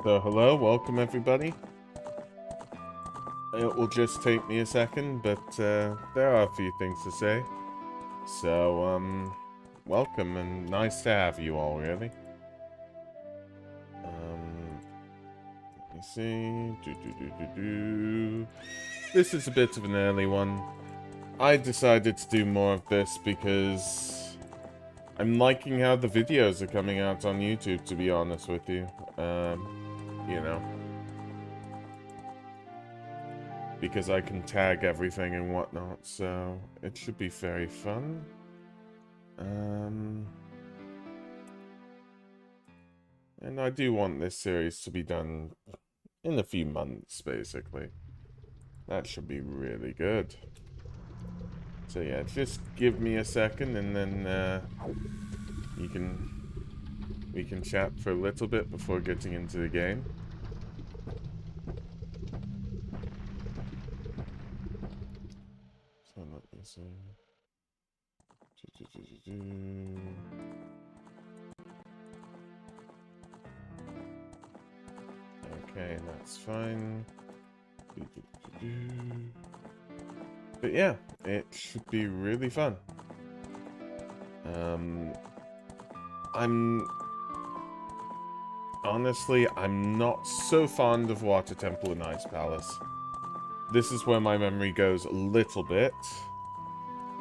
So hello, welcome everybody. It will just take me a second, but there are a few things to say. So, welcome and nice to have you all, really. Let me see. This is a bit of an early one. I decided to do more of this because I'm liking how the videos are coming out on YouTube, to be honest with you. You know. Because I can tag everything and whatnot, so it should be very fun. And I do want this series to be done in a few months, basically. That should be really good. So yeah, just give me a second and then we can chat for a little bit before getting into the game. So let me see. Okay, that's fine. But yeah, it should be really fun. Honestly, I'm not so fond of Water Temple and Ice Palace. This is where my memory goes a little bit.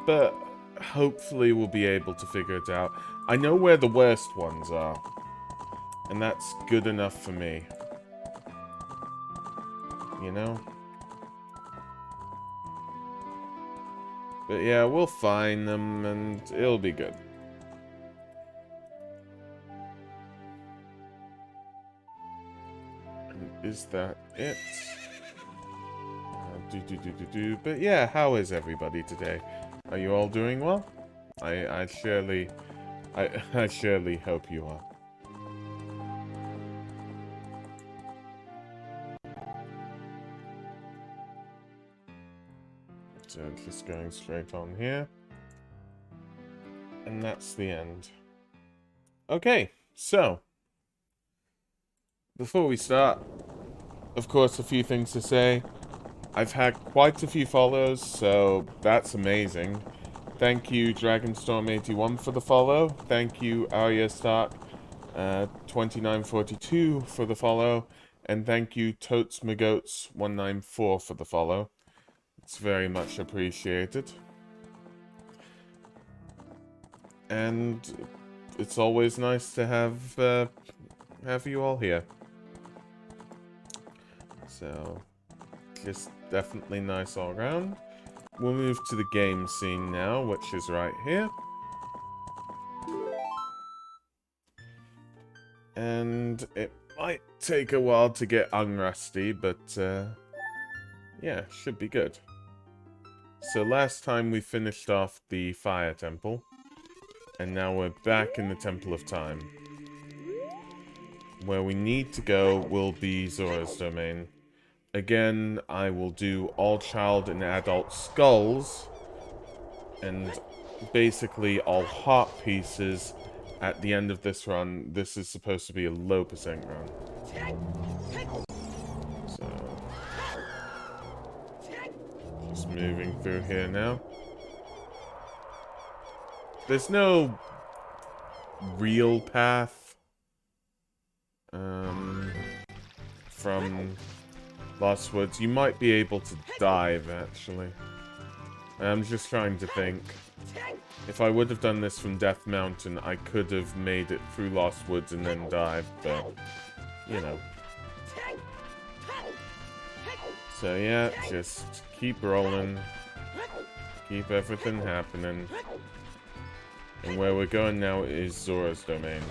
But hopefully we'll be able to figure it out. I know where the worst ones are. And that's good enough for me. You know? But yeah, we'll find them and it'll be good. And is that it? But yeah, how is everybody today? Are you all doing well? I surely hope you are. So just going straight on here. And that's the end. Okay, so before we start, of course, a few things to say. I've had quite a few follows, so that's amazing. Thank you, Dragonstorm81 for the follow. Thank you, Arya Stark 2942 for the follow. And thank you, Totes194 for the follow. It's very much appreciated. And it's always nice to have you all here. So, just definitely nice all around. We'll move to the game scene now, which is right here. And it might take a while to get unrusty, but yeah, should be good. So last time we finished off the Fire Temple, and now we're back in the Temple of Time. Where we need to go will be Zoras Domain. Again, I will do all child and adult skulls, and basically all heart pieces at the end of this run. This is supposed to be a low percent run. So, just moving through here now. There's no real path from Lost Woods. You might be able to dive, actually. I'm just trying to think. If I would have done this from Death Mountain, I could have made it through Lost Woods and then dived, but, you know. So yeah, just keep rolling. Keep everything happening. And where we're going now is Zora's Domain.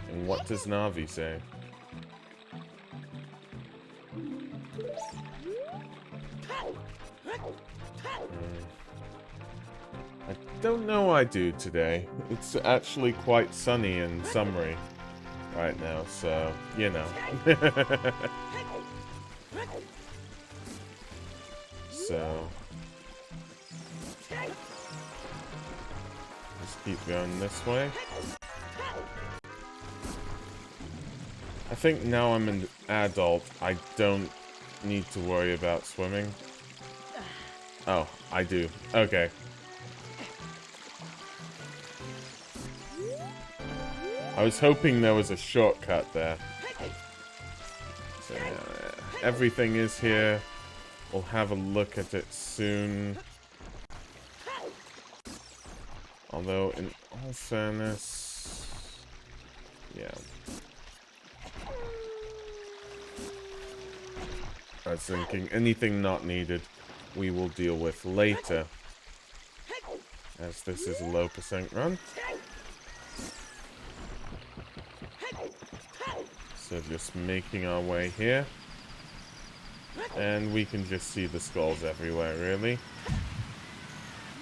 And what does Navi say? I don't know I do today. It's actually quite sunny and summery right now, so, you know. So, just keep going this way. I think now I'm an adult, I don't need to worry about swimming. Oh, I do. Okay. I was hoping there was a shortcut there. So, everything is here. We'll have a look at it soon. Although, in all fairness... Yeah. I was thinking anything not needed, we will deal with later. As this is a low percent run. So just making our way here. And we can just see the skulls everywhere, really.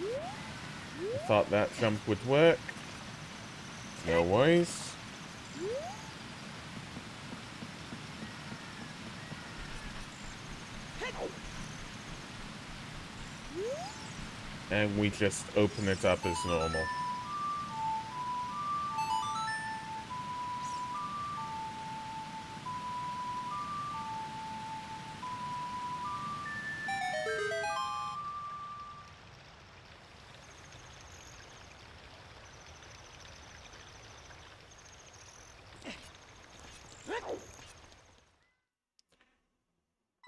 I thought that jump would work. No worries. And we just open it up as normal.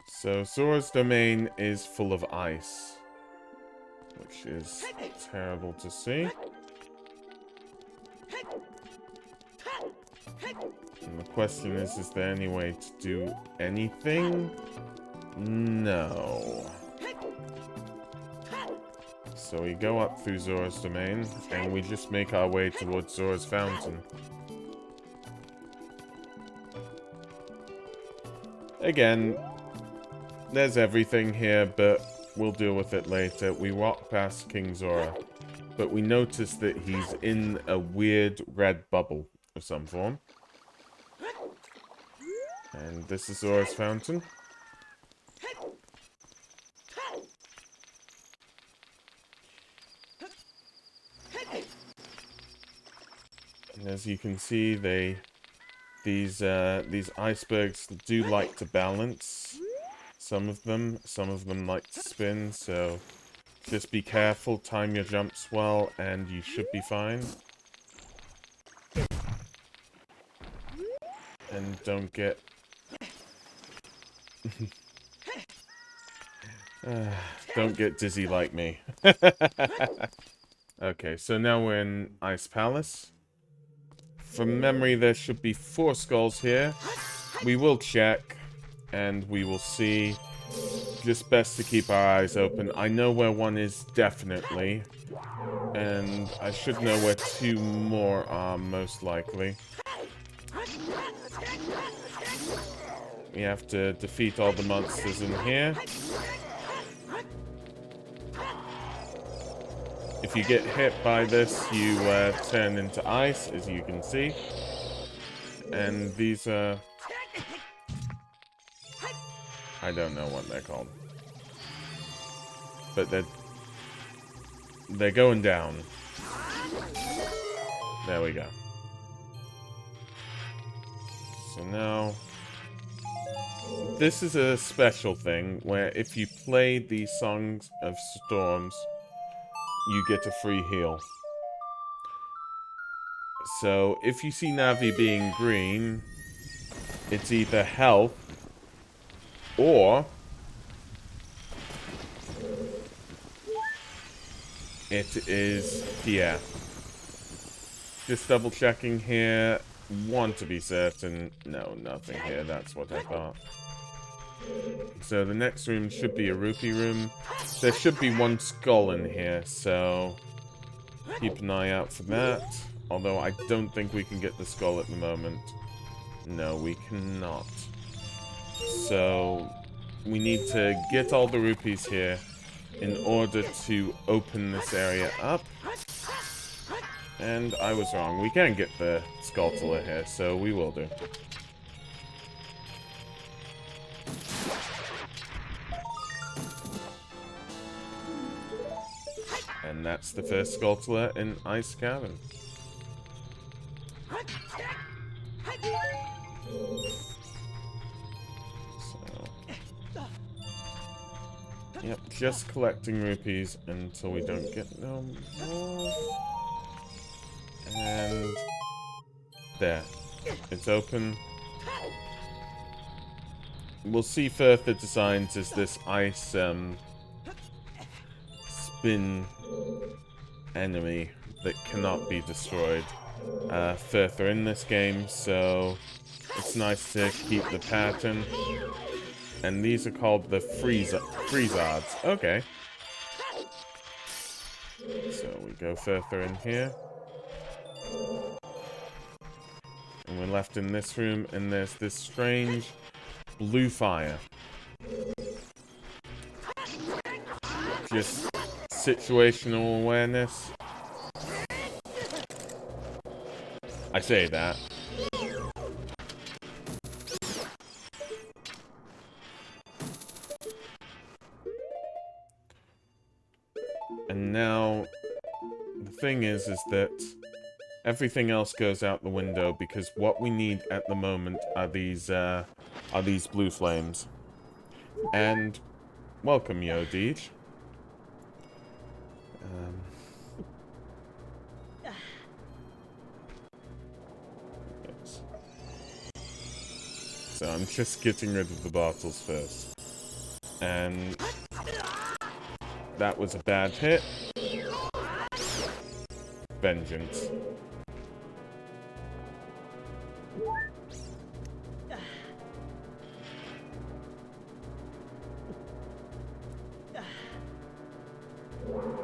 So, Zora's Domain is full of ice, which is terrible to see. And the question is there any way to do anything? No. So we go up through Zora's Domain, and we just make our way towards Zora's Fountain. Again, there's everything here, but we'll deal with it later. We walk past King Zora, but we notice that he's in a weird red bubble of some form. And this is Zora's Fountain. And as you can see, these icebergs do like to balance. Some of them like to spin, so just be careful, time your jumps well, and you should be fine. And don't get... don't get dizzy like me. Okay, so now we're in Ice Palace. From memory, there should be 4 skulls here. We will check, and we will see. Just best to keep our eyes open. I know where one is definitely, and I should know where 2 more are most likely. We have to defeat all the monsters in here. If you get hit by this, you turn into ice, as you can see. And these are... I don't know what they're called. But they're going down. There we go. So now... This is a special thing, where if you play the Songs of Storms, you get a free heal. So, if you see Navi being green, it's either health, or it is Pierre. Just double checking here. Want to be certain. No, nothing here. That's what I thought. So the next room should be a rupee room. There should be 1 skull in here, so keep an eye out for that. Although I don't think we can get the skull at the moment. No, we cannot. So we need to get all the rupees here in order to open this area up. And I was wrong. We can get the Skulltula here, so we will do. And that's the first Skulltula in Ice Cavern. Yep, just collecting rupees until we don't get no more. And there. It's open. We'll see further designs as this ice spin enemy that cannot be destroyed further in this game, so it's nice to keep the pattern. And these are called the Freezards. Okay. So we go further in here. And we're left in this room, and there's this strange blue fire. Just situational awareness. I say that. And now, the thing is that everything else goes out the window because what we need at the moment are these blue flames. And welcome, Yodij. Yes. So I'm just getting rid of the bottles first. And that was a bad hit. Vengeance.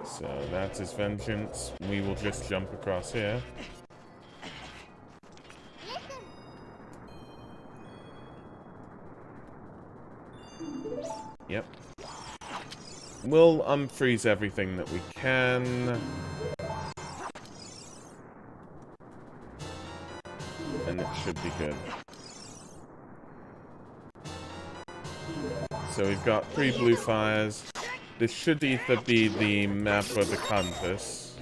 So that is vengeance. We will just jump across here. Yep. We'll unfreeze everything that we can. And it should be good. So we've got 3 blue fires. This should either be the map or the compass.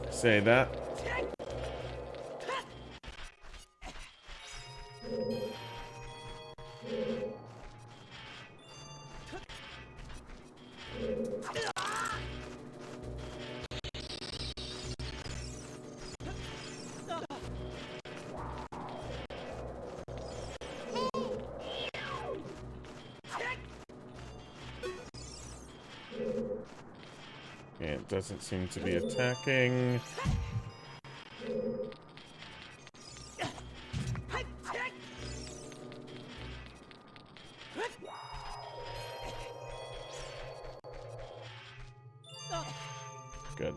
Say that. Okay, it doesn't seem to be attacking. Good.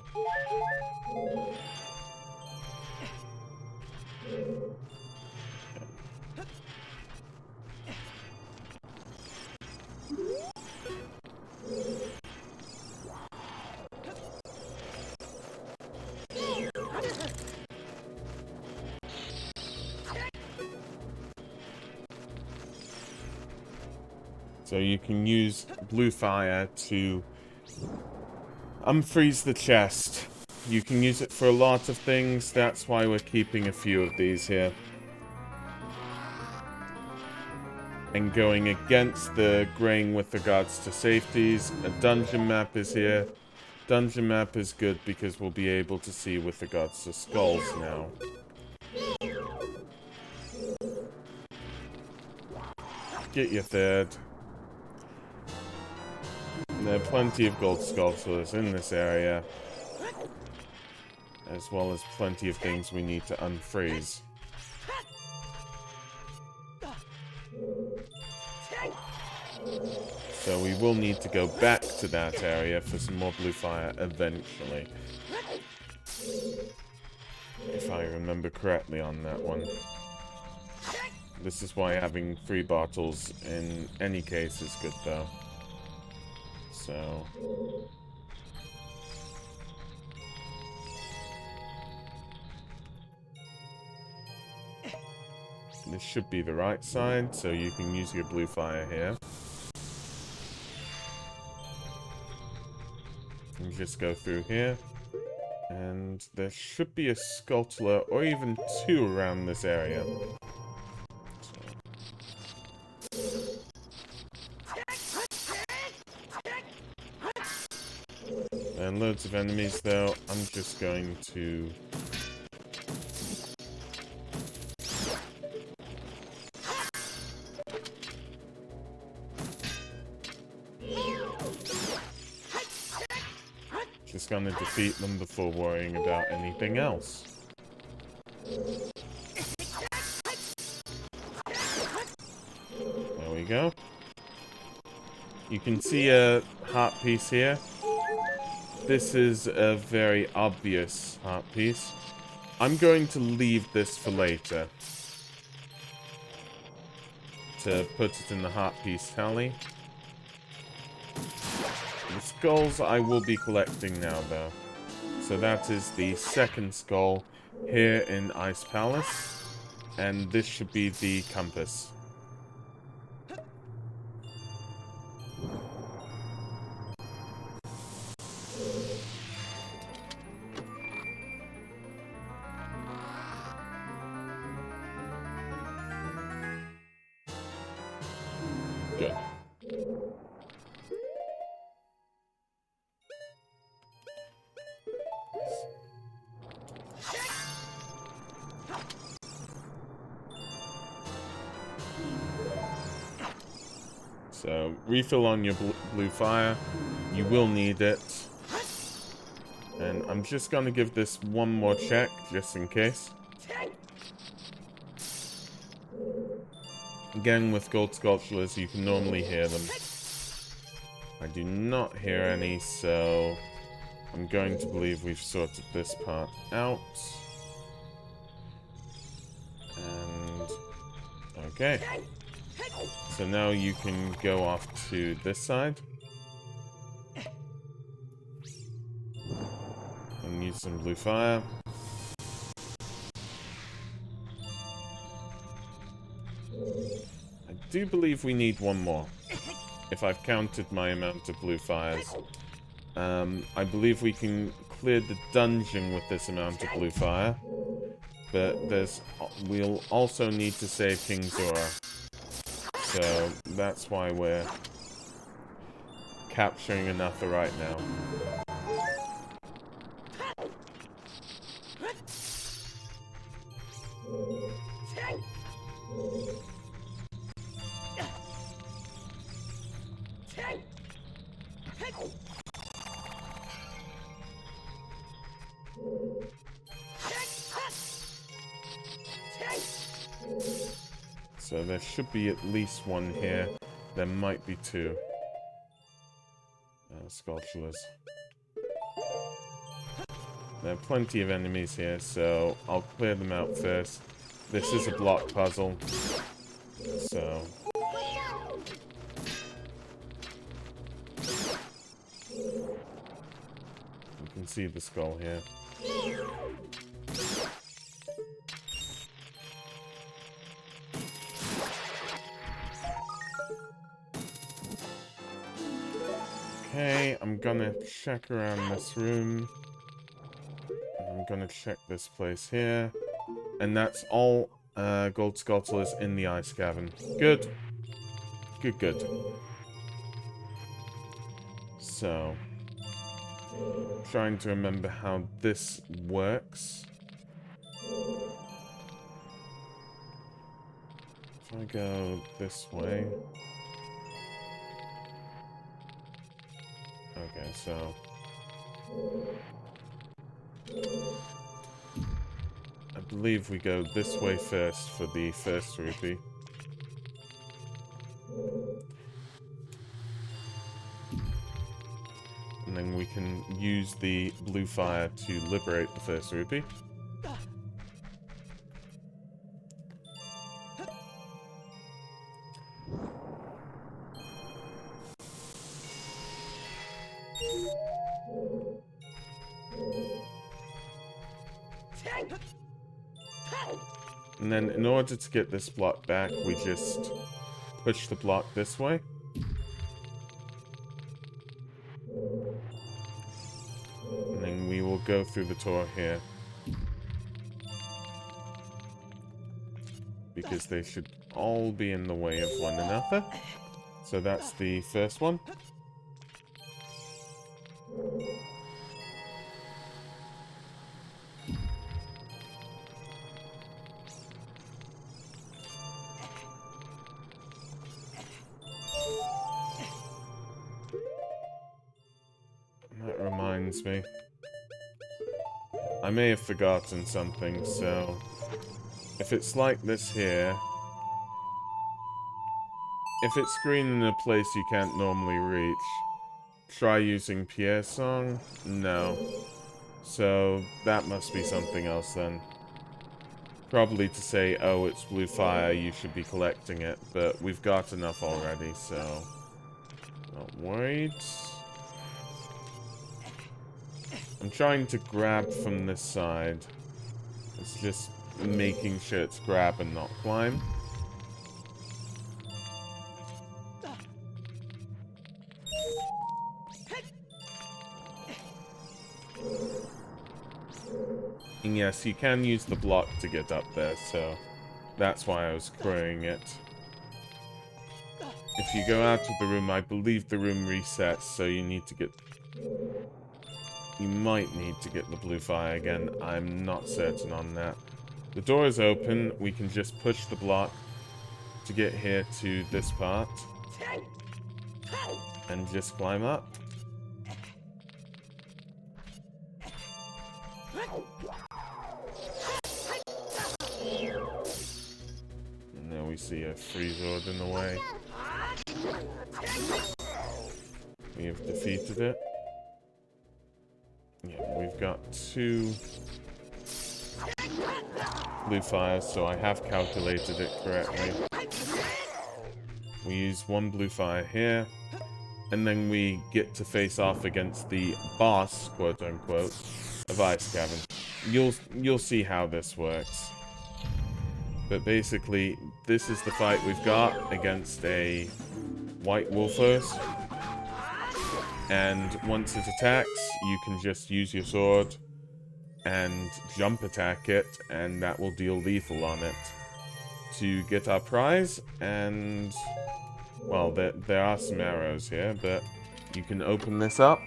So you can use blue fire to unfreeze the chest. You can use it for a lot of things, that's why we're keeping a few of these here. And going against the grain with regards to safeties, a dungeon map is here. Dungeon map is good because we'll be able to see with regards to skulls now. Get your third. There are plenty of gold Skulltulas in this area, as well as plenty of things we need to unfreeze. So we will need to go back to that area for some more blue fire eventually. If I remember correctly on that one. This is why having 3 bottles in any case is good though. So this should be the right side, so you can use your blue fire here. And just go through here. And there should be a Skulltula, or even 2 around this area. So. are loads of enemies though. I'm just going to... just gonna defeat them before worrying about anything else. There we go. You can see a heart piece here. This is a very obvious heart piece. I'm going to leave this for later, to put it in the heart piece tally. The skulls I will be collecting now, though. So that is the second skull here in Ice Palace. And this should be the compass. Good. So, refill on your blue fire. You will need it. And I'm just gonna give this one more check, just in case. Again, with gold Skulltulas, you can normally hear them. I do not hear any, so I'm going to believe we've sorted this part out. And... okay. So now you can go off to this side. And use some blue fire. I do believe we need one more, if I've counted my amount of blue fires. I believe we can clear the dungeon with this amount of blue fire, but we'll also need to save King Zora. So that's why we're capturing another right now. So there should be at least one here. There might be two. Skulltulas. There are plenty of enemies here, so I'll clear them out first. This is a block puzzle, so... you can see the skull here. Okay, I'm gonna check around this room. I'm gonna check this place here. And that's all gold Skulltulas in the ice cavern. Good. Good, good. So, trying to remember how this works. If I go this way... okay, so... I believe we go this way first for the first rupee. And then we can use the blue fire to liberate the first rupee. And then in order to get this block back, we just push the block this way. And then we will go through the door here. Because they should all be in the way of one another. So that's the first one. confuse me. I may have forgotten something, so... If it's like this here... If it's green in a place you can't normally reach, try using Pierre's song? No. So, that must be something else then. Probably to say, oh, it's blue fire, you should be collecting it, but we've got enough already, so... Not worried. I'm trying to grab from this side. It's just making sure it's grab and not climb. And yes, you can use the block to get up there, so that's why I was querying it. If you go out of the room, I believe the room resets, so you need to get... You might need to get the blue fire again. I'm not certain on that. The door is open. We can just push the block to get here to this part. And just climb up. And now we see a free sword in the way. We have defeated it. Yeah, we've got 2 blue fires, so I have calculated it correctly. We use 1 blue fire here, and then we get to face off against the boss, quote unquote, of Ice Cavern. You'll see how this works. But basically, this is the fight we've got against a white Wolfos. And once it attacks, you can just use your sword and jump attack it, and that will deal lethal on it. To get our prize, and... Well, there are some arrows here, but you can open this up.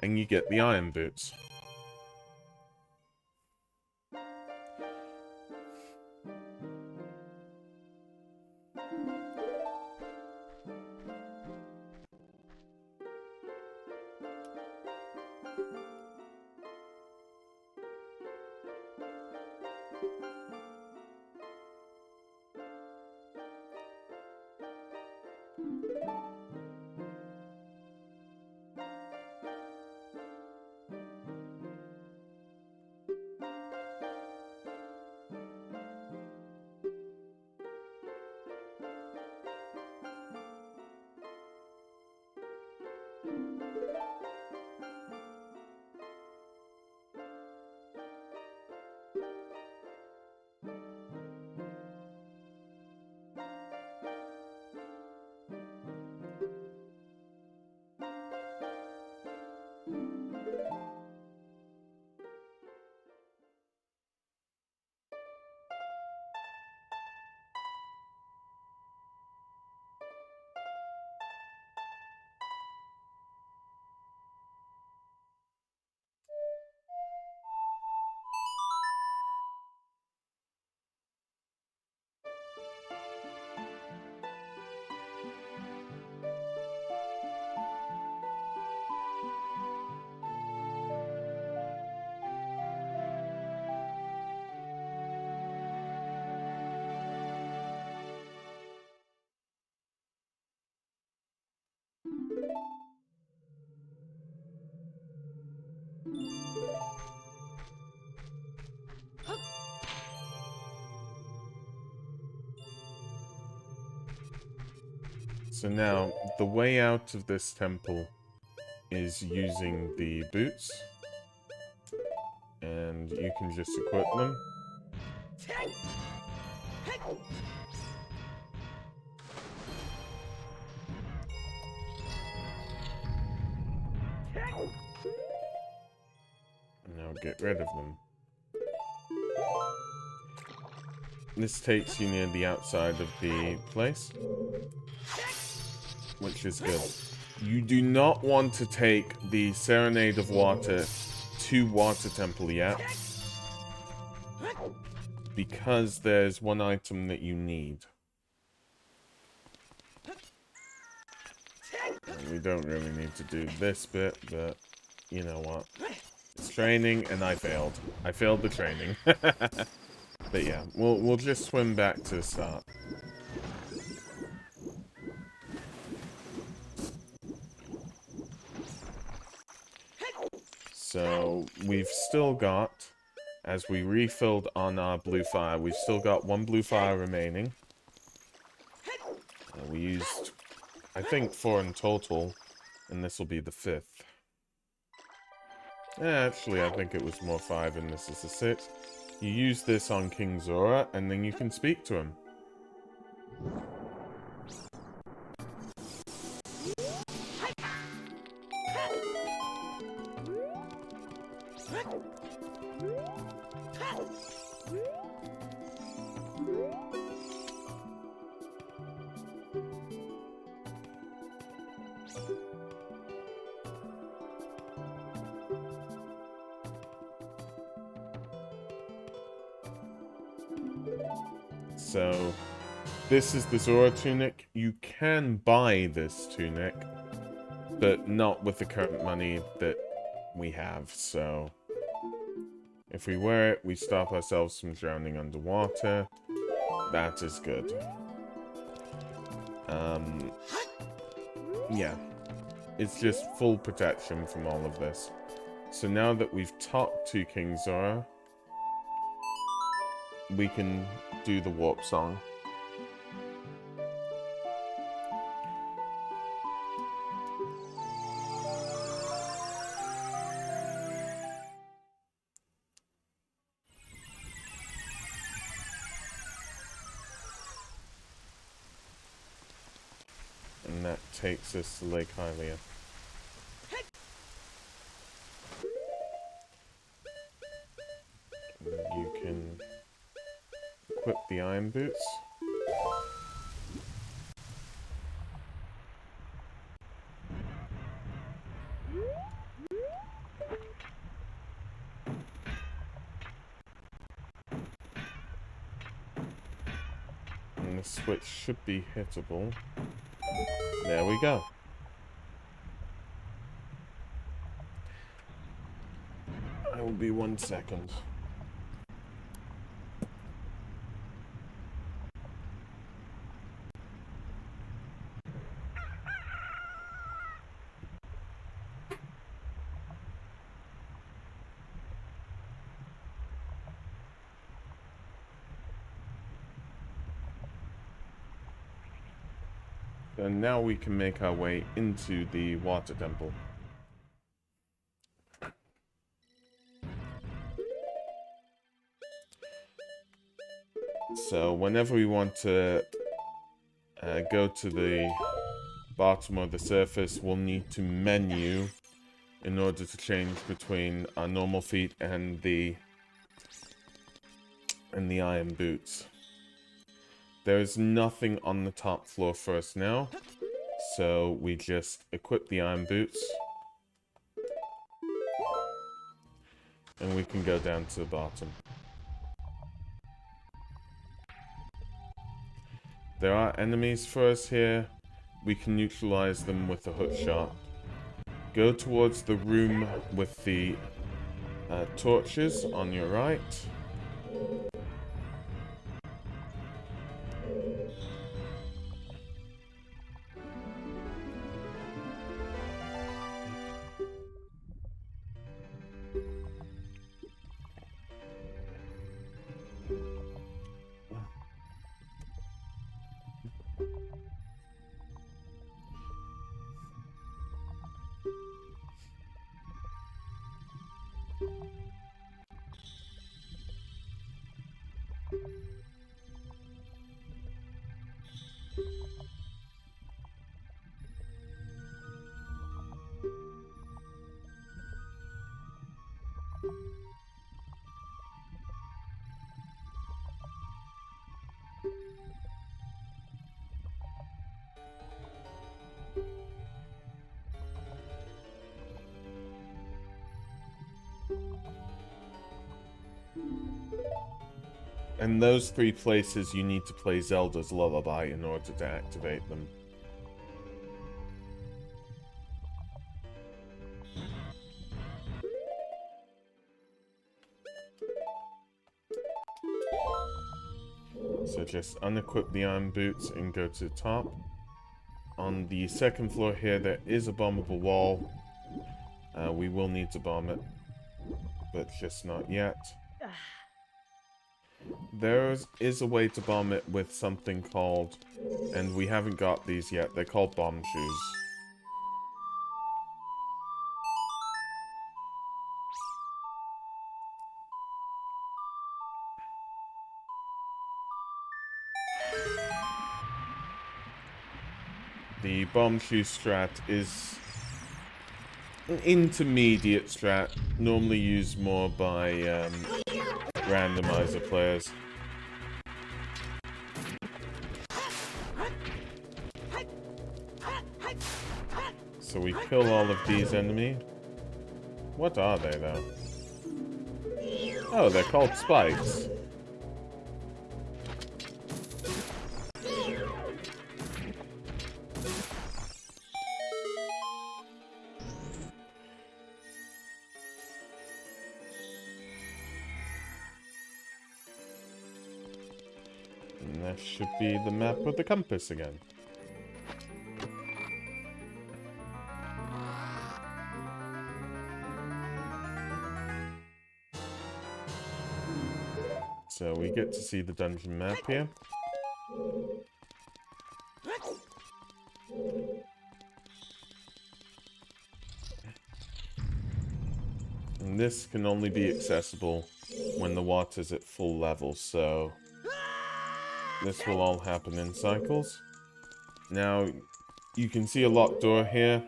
And you get the iron boots. So now, the way out of this temple is using the boots. And you can just equip them. Now get rid of them. This takes you near the outside of the place, which is good. You do not want to take the Serenade of Water to Water Temple yet, because there's one item that you need. And we don't really need to do this bit, but you know what? It's training, and I failed. I failed the training. But yeah, we'll just swim back to the start. So we've still got, as we refilled on our blue fire, we've still got one blue fire remaining. We used, I think, 4 in total, and this will be the 5th. Actually, I think it was more 5, and this is the 6th. You use this on King Zora, and then you can speak to him. So, this is the Zora Tunic. You can buy this tunic, but not with the current money that we have, so... If we wear it, we stop ourselves from drowning underwater. That is good. Yeah. It's just full protection from all of this. So now that we've talked to King Zora, we can do the warp song. And that takes us to Lake Hylia. You can equip the iron boots. And the switch should be hittable. There we go. I will be 1 second. And now we can make our way into the water temple. So whenever we want to go to the bottom or the surface, we'll need to menu in order to change between our normal feet and the iron boots. There is nothing on the top floor for us now, so we just equip the iron boots, and we can go down to the bottom. There are enemies for us here. We can neutralize them with a hook shot. Go towards the room with the torches on your right. And those 3 places you need to play Zelda's Lullaby in order to activate them. So just unequip the iron boots and go to the top. On the 2nd floor here, there is a bombable wall. We will need to bomb it, but just not yet. There is a way to bomb it with something called, and we haven't got these yet, they're called bomb shoes. The bomb shoe strat is an intermediate strat, normally used more by randomizer players. So we kill all of these enemies. What are they, though? Oh, they're called spikes. And that should be the map with the compass again. So we get to see the dungeon map here. And this can only be accessible when the water's at full level, so this will all happen in cycles. Now, you can see a locked door here.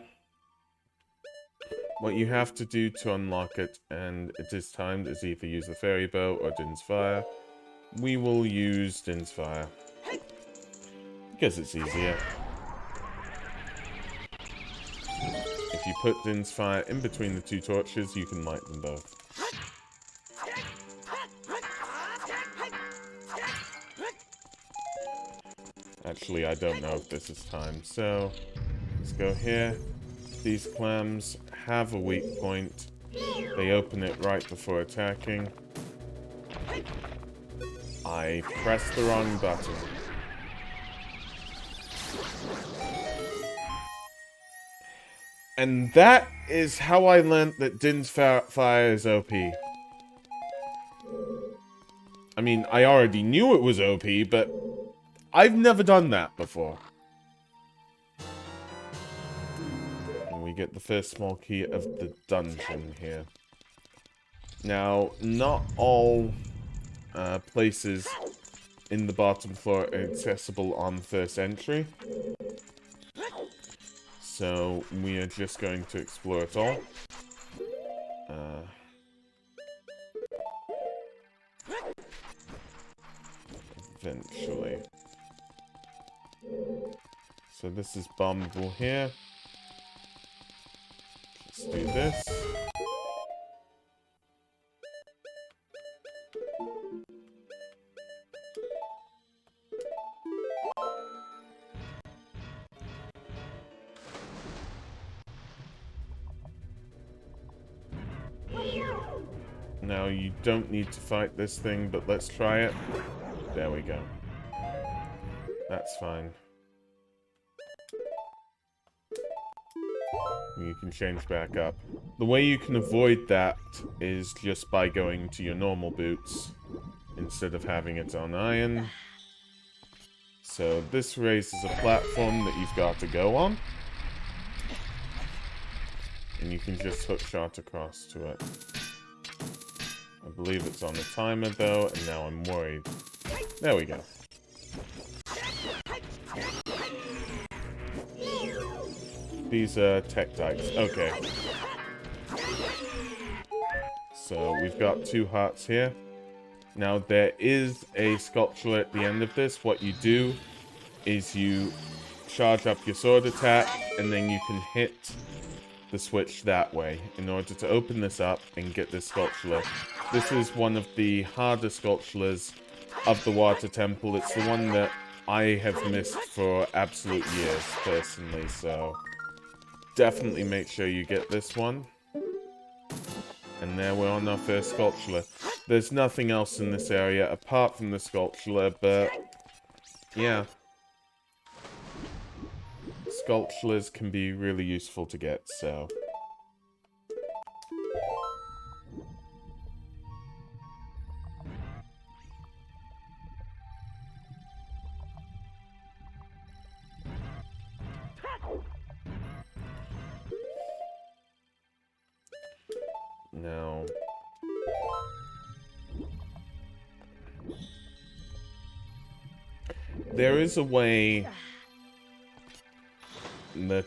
What you have to do to unlock it, and it is timed, is either use the fairy bow or Din's Fire. We will use Din's Fire, because it's easier. If you put Din's Fire in between the 2 torches, you can light them both. Actually, I don't know if this is timed, so let's go here. These clams have a weak point. They open it right before attacking. I pressed the wrong button. And that is how I learned that Din's Fire is OP. I mean, I already knew it was OP, but I've never done that before. And we get the first small key of the dungeon here. Now, not all places in the bottom floor are accessible on first entry. So we are just going to explore it all. Eventually. So this is bombable here. Let's do this. Now you don't need to fight this thing, but let's try it. There we go. That's fine. You can change back up. The way you can avoid that is just by going to your normal boots instead of having it on iron. So this raises a platform that you've got to go on. And you can just hookshot across to it. I believe it's on the timer though, and now I'm worried. There we go. These are tech types. Okay. So we've got 2 hearts here. Now there is a Skulltula at the end of this. What you do is you charge up your sword attack, and then you can hit the switch that way in order to open this up and get this Skulltula. This is one of the harder Skulltulas of the Water Temple. It's the one that I have missed for absolute years, personally, so definitely make sure you get this one. And there we're on our first Skulltula. There's nothing else in this area apart from the Skulltula, but yeah. Skulltulas can be really useful to get, so... Now... There is a way that,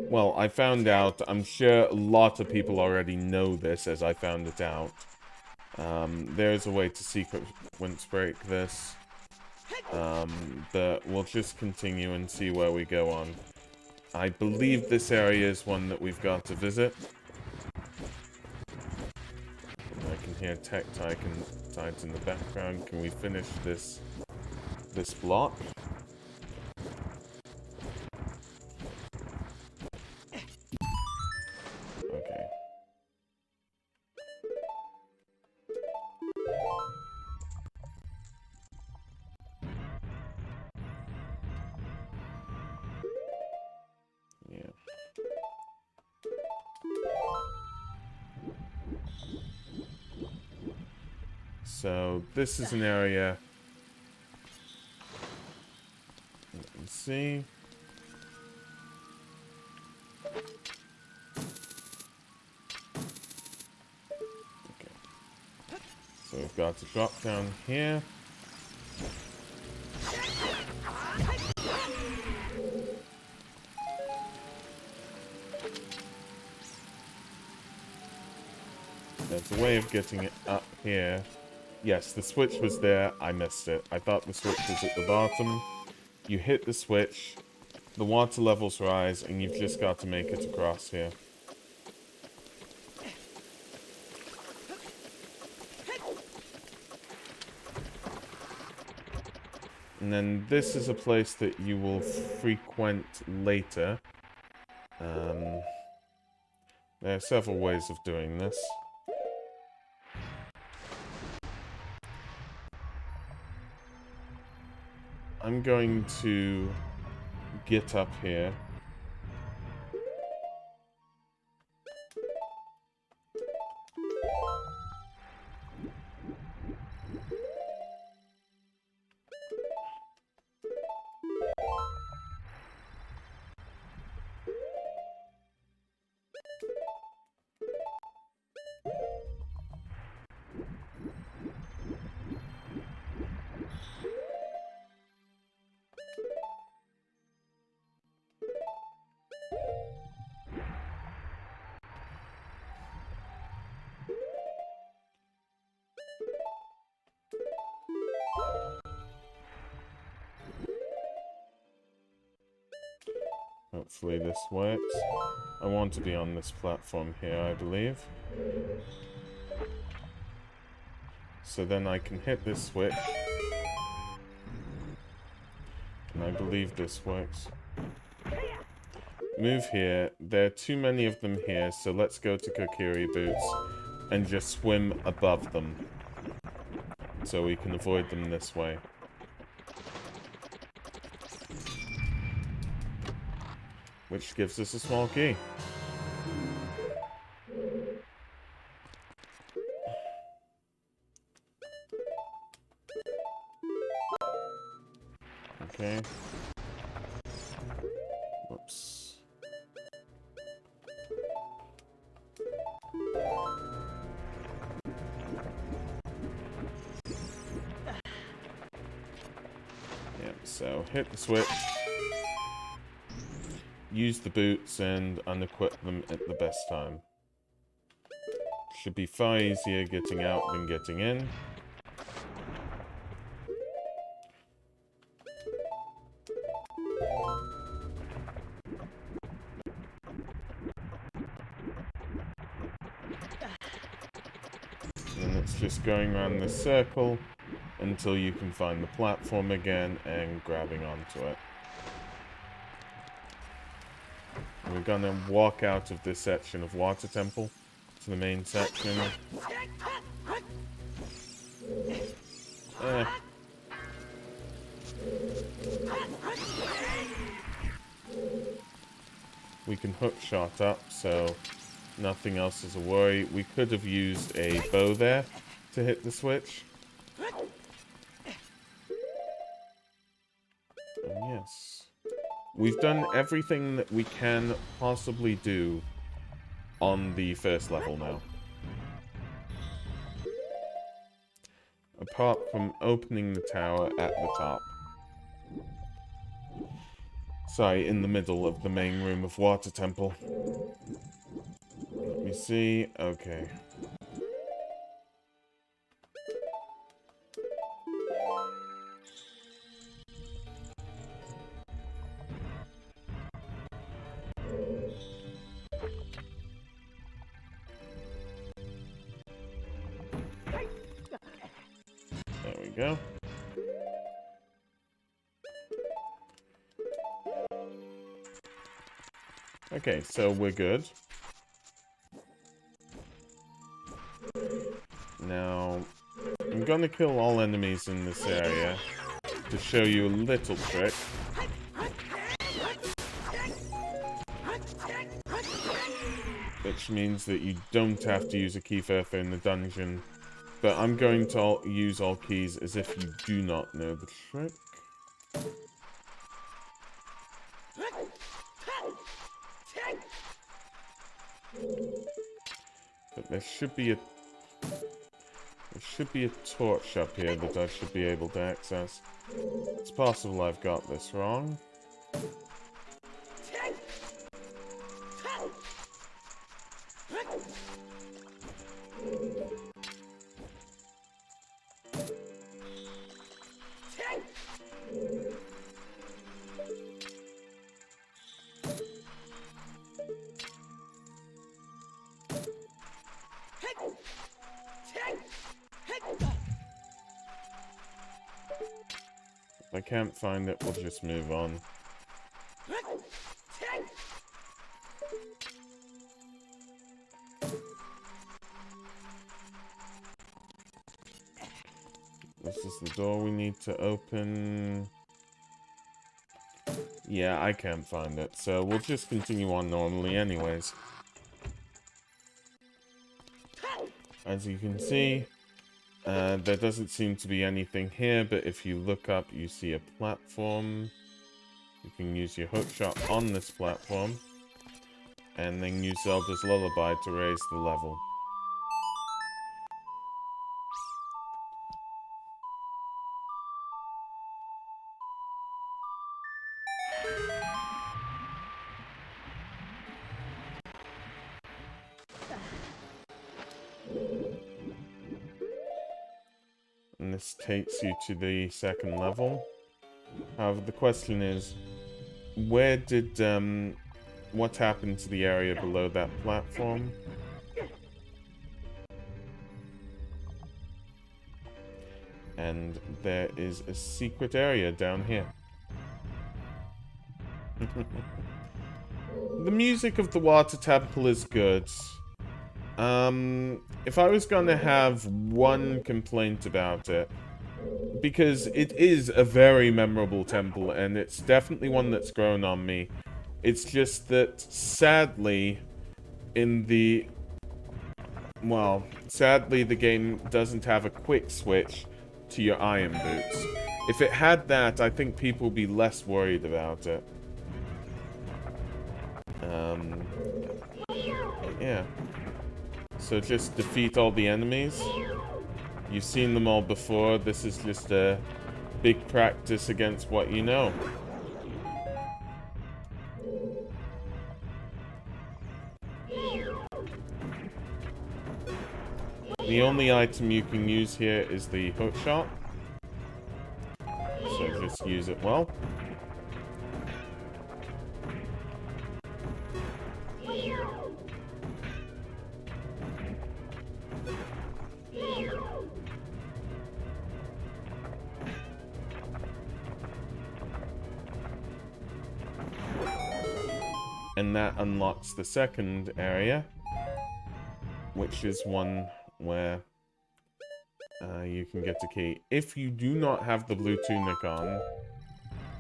well, I found out, I'm sure a lot of people already know this as I found it out. There's a way to sequence break this, but we'll just continue and see where we go on. I believe this area is one that we've got to visit. I can hear Tides in the background. Can we finish this block? Okay. Yeah. So this is an area. Let's see. Okay. So we've got to drop down here. There's a way of getting it up here. Yes, the switch was there. I missed it. I thought the switch was at the bottom. You hit the switch, the water levels rise, and you've just got to make it across here. And then this is a place that you will frequent later. There are several ways of doing this. I'm going to get up here. Hopefully this works. I want to be on this platform here, I believe. So then I can hit this switch. And I believe this works. Move here. There are too many of them here, so let's go to Kokiri Boots and just swim above them. So we can avoid them this way. Which gives us a small key. Okay. Whoops. Yep, so hit the switch. Use the boots and unequip them at the best time. Should be far easier getting out than getting in. And it's just going around this circle until you can find the platform again and grabbing onto it. We're gonna walk out of this section of Water Temple to the main section. We can hook shot up, so nothing else is a worry. We could have used a bow there to hit the switch. And yes. We've done everything that we can possibly do on the first level now. Apart from opening the tower at the top. Sorry, in the middle of the main room of Water Temple. Let me see. Okay. There we go. Okay, so we're good. Now, I'm gonna kill all enemies in this area to show you a little trick. Which means that you don't have to use a key further in the dungeon. But I'm going to use all keys as if you do not know the trick. But there should be a torch up here that I should be able to access. It's possible I've got this wrong. If I can't find it, we'll just move on. This is the door we need to open. Yeah, I can't find it, so we'll just continue on normally anyways. As you can see, there doesn't seem to be anything here, but if you look up, you see a platform. You can use your hookshot on this platform, and then use Zelda's Lullaby to raise the level. And this takes you to the second level. However, the question is, where did, what happened to the area below that platform? And there is a secret area down here. The music of the Water Temple is good. If I was gonna have one complaint about it, because it is a very memorable temple, and it's definitely one that's grown on me. It's just that, sadly, sadly the game doesn't have a quick switch to your iron boots. If it had that, I think people would be less worried about it. Yeah. So just defeat all the enemies. You've seen them all before. This is just a big practice against what you know. The only item you can use here is the hookshot. So just use it well. And that unlocks the second area, which is one where you can get a key. If you do not have the blue tunic on,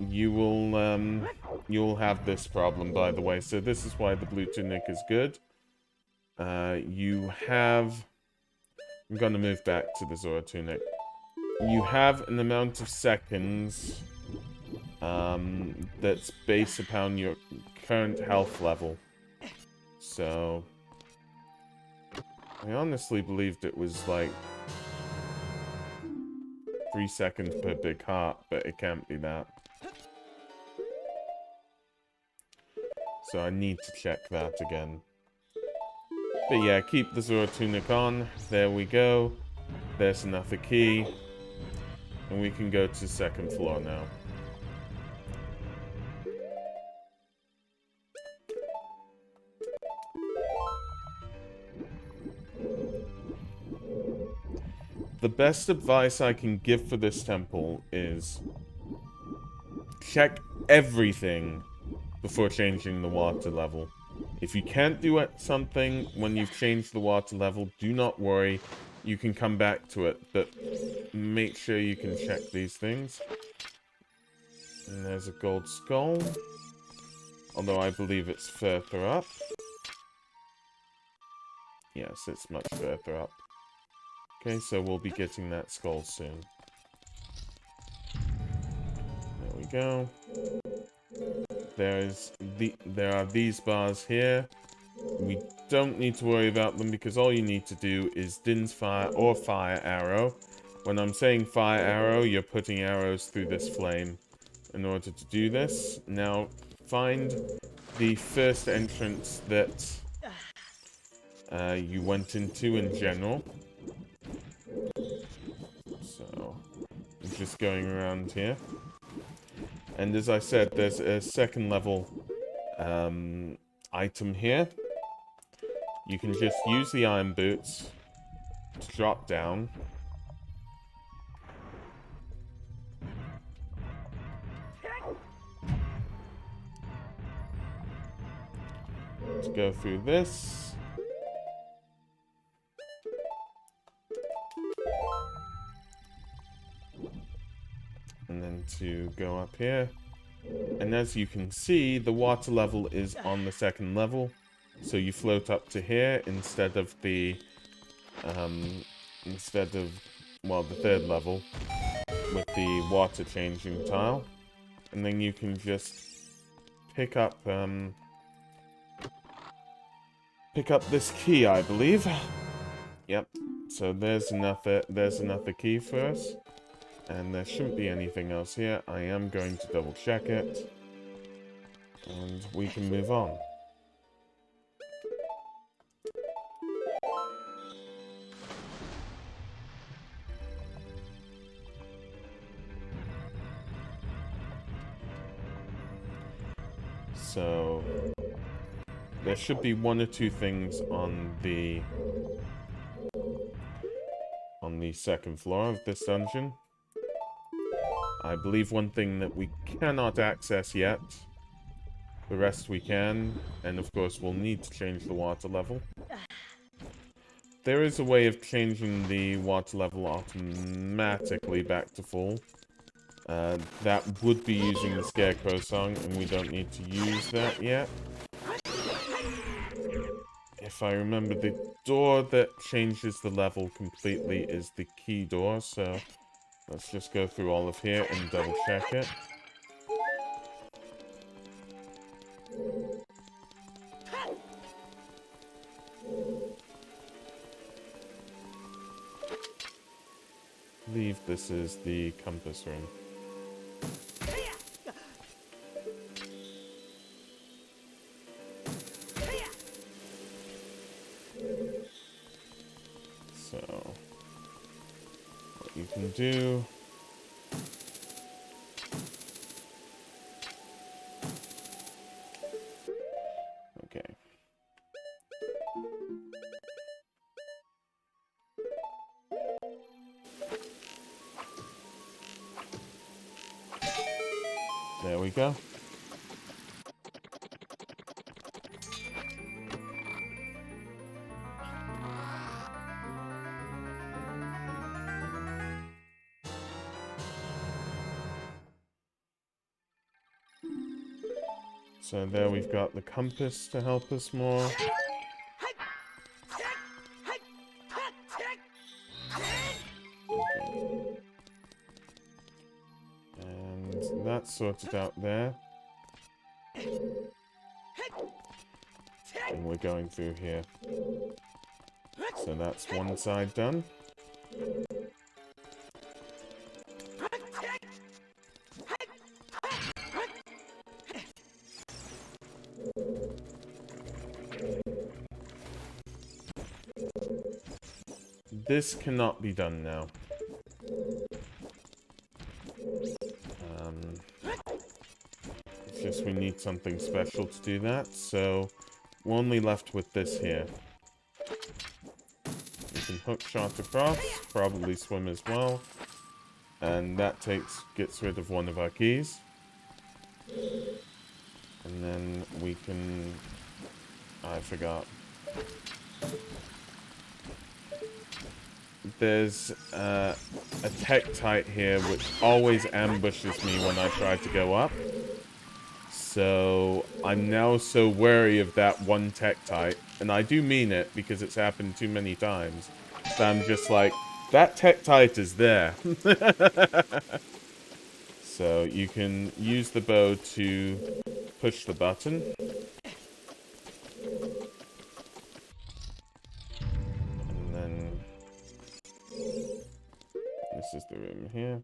you'll have this problem, by the way. So this is why the blue tunic is good. You have... I'm gonna move back to the Zora Tunic. You have an amount of seconds that's based upon your current health level. So I honestly believed it was like 3 seconds per big heart, but it can't be that. So I need to check that again. But yeah, keep the Zora Tunic on. There we go. There's another key. And we can go to the second floor now. The best advice I can give for this temple is check everything before changing the water level. If you can't do something when you've changed the water level, do not worry. You can come back to it, but make sure you can check these things. And there's a gold skull. Although I believe it's further up. Yes, it's much further up. Okay, so we'll be getting that skull soon. There we go. There are these bars here. We don't need to worry about them because all you need to do is Din's Fire or Fire Arrow. When I'm saying Fire Arrow, you're putting arrows through this flame in order to do this. Now, find the first entrance that you went into in general. So, I'm just going around here. And as I said, there's a second level item here. You can just use the iron boots to drop down. To go through this. And then to go up here. And as you can see, the water level is on the second level. So you float up to here instead of the the third level with the water changing tile. And then you can just pick up this key, I believe. Yep. So there's another key for us. And there shouldn't be anything else here. I am going to double check it. And we can move on. So there should be one or two things on the second floor of this dungeon. I believe one thing that we cannot access yet. The rest we can, and of course we'll need to change the water level. There is a way of changing the water level automatically back to full. That would be using the Scarecrow song, and we don't need to use that yet. If I remember, the door that changes the level completely is the key door, so let's just go through all of here and double check it. I believe this is the compass room. So, what you can do... Okay. There we go. So there we've got the compass to help us more. Okay. And that's sorted out there. And we're going through here. So that's one side done. This cannot be done now. It's just we need something special to do that, so we're only left with this here. We can hook shot across, probably swim as well, and that gets rid of one of our keys. And then we can... I forgot. There's a Tektite here which always ambushes me when I try to go up. So I'm now so wary of that one Tektite, and I do mean it because it's happened too many times. So I'm just like, that Tektite is there. So you can use the bow to push the button. And then this is the room here.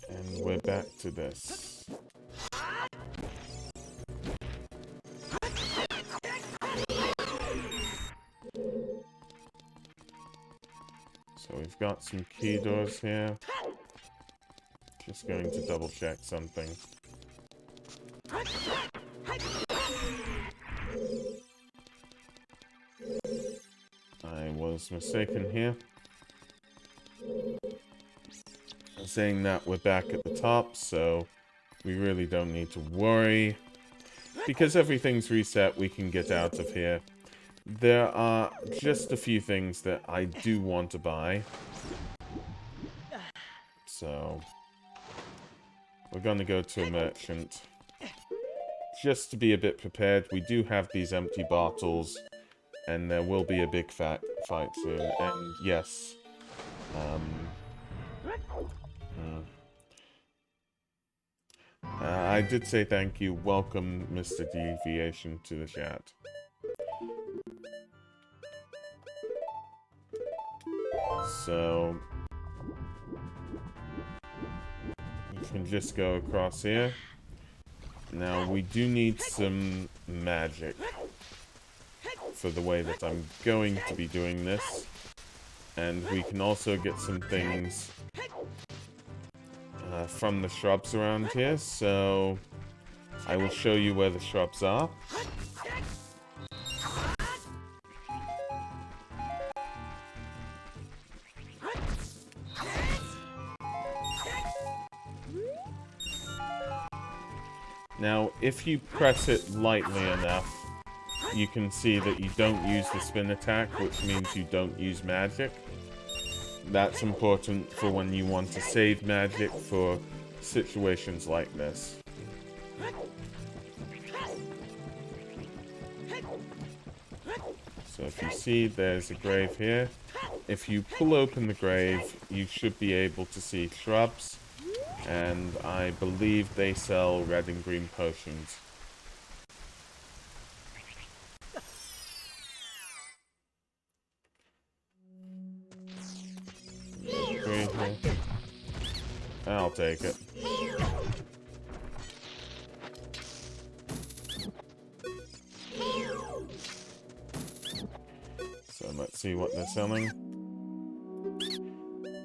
And we're back to this. So we've got some key doors here. Just going to double check something. I was mistaken here. Saying that we're back at the top, so we really don't need to worry. Because everything's reset, we can get out of here. There are just a few things that I do want to buy. So we're going to go to a merchant. Just to be a bit prepared, we do have these empty bottles, and there will be a big fat fight soon. And yes, I did say thank you. Welcome, Mr. Deviation, to the chat. So you can just go across here. Now, we do need some magic for the way that I'm going to be doing this. And we can also get some things from the shrubs around here, so I will show you where the shrubs are. Now, if you press it lightly enough, you can see that you don't use the spin attack, which means you don't use magic. That's important for when you want to save magic for situations like this. So if you see, there's a grave here. If you pull open the grave, you should be able to see shrubs. And I believe they sell red and green potions. I'll take it. So let's see what they're selling.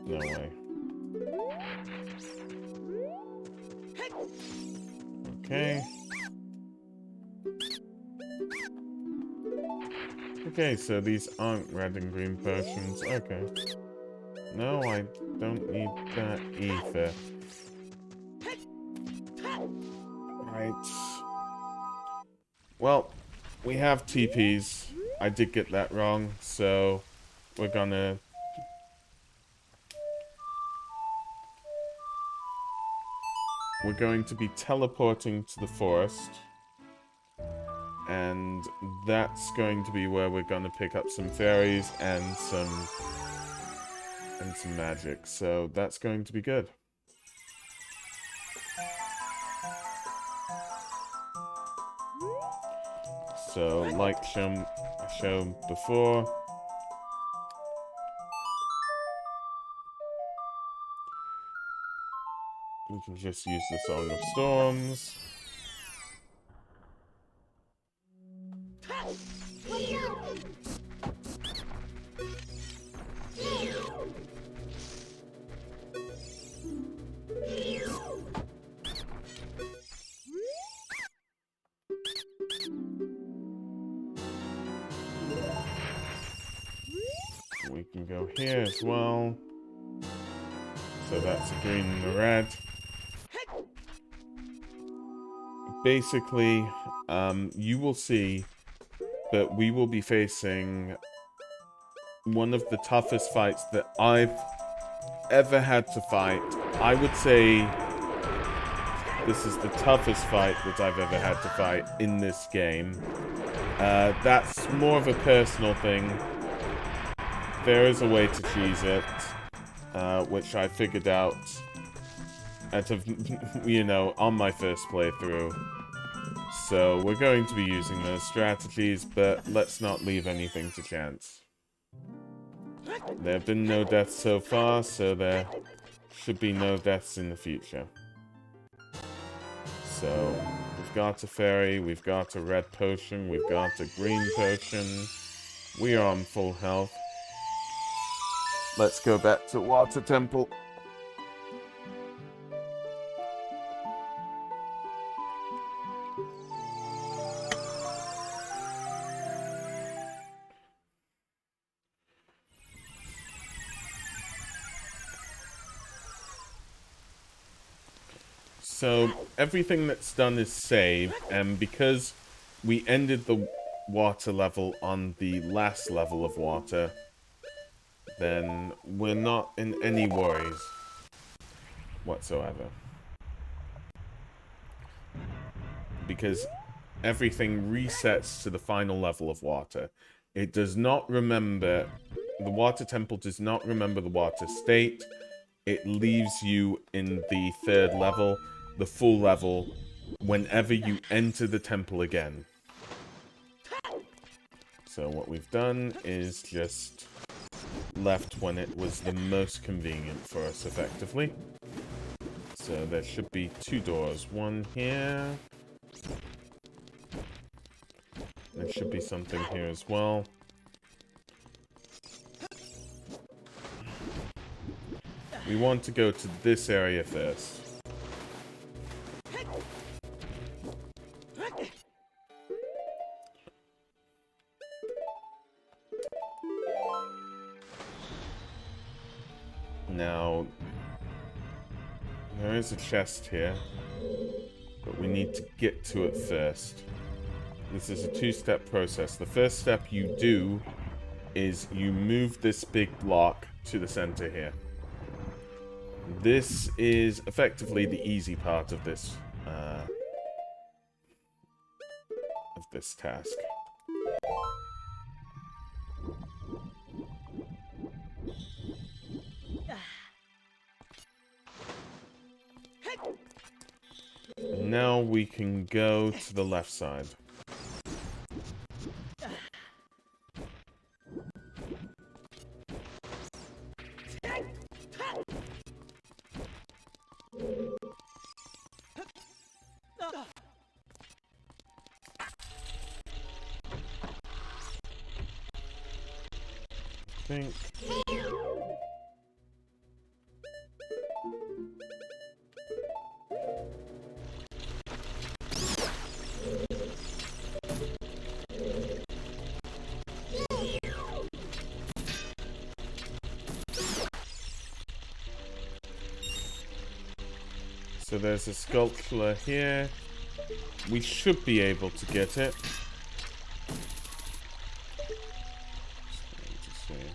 No way. Okay. Okay, so these aren't red and green potions. Okay. No, I don't need that either. Right. Well, we have TPs. I did get that wrong, so we're gonna... We're going to be teleporting to the forest. And that's going to be where we're going to pick up some fairies and some magic. So that's going to be good. So, like shown before, we can just use the Song of Storms. We can go here as well. So that's a green and a red. Basically, you will see that we will be facing one of the toughest fights that I've ever had to fight. I would say this is the toughest fight that I've ever had to fight in this game. That's more of a personal thing. There is a way to cheese it, which I figured out out of, you know, on my first playthrough. So we're going to be using those strategies, but let's not leave anything to chance. There have been no deaths so far, so there should be no deaths in the future. So, we've got a fairy, we've got a red potion, we've got a green potion. We are on full health. Let's go back to Water Temple. So, everything that's done is saved, and because we ended the water level on the last level of water, then we're not in any worries whatsoever. Because everything resets to the final level of water. It does not remember, the Water Temple does not remember the water state. It leaves you in the third level, the full level, whenever you enter the temple again. So what we've done is just left when it was the most convenient for us, effectively. So there should be two doors. One here. There should be something here as well. We want to go to this area first. Now, there is a chest here, but we need to get to it first. This is a two-step process. The first step you do is you move this big block to the center here. This is effectively the easy part of this task. Now we can go to the left side. Think. So there's a Skulltula here. We should be able to get it. Just going to see.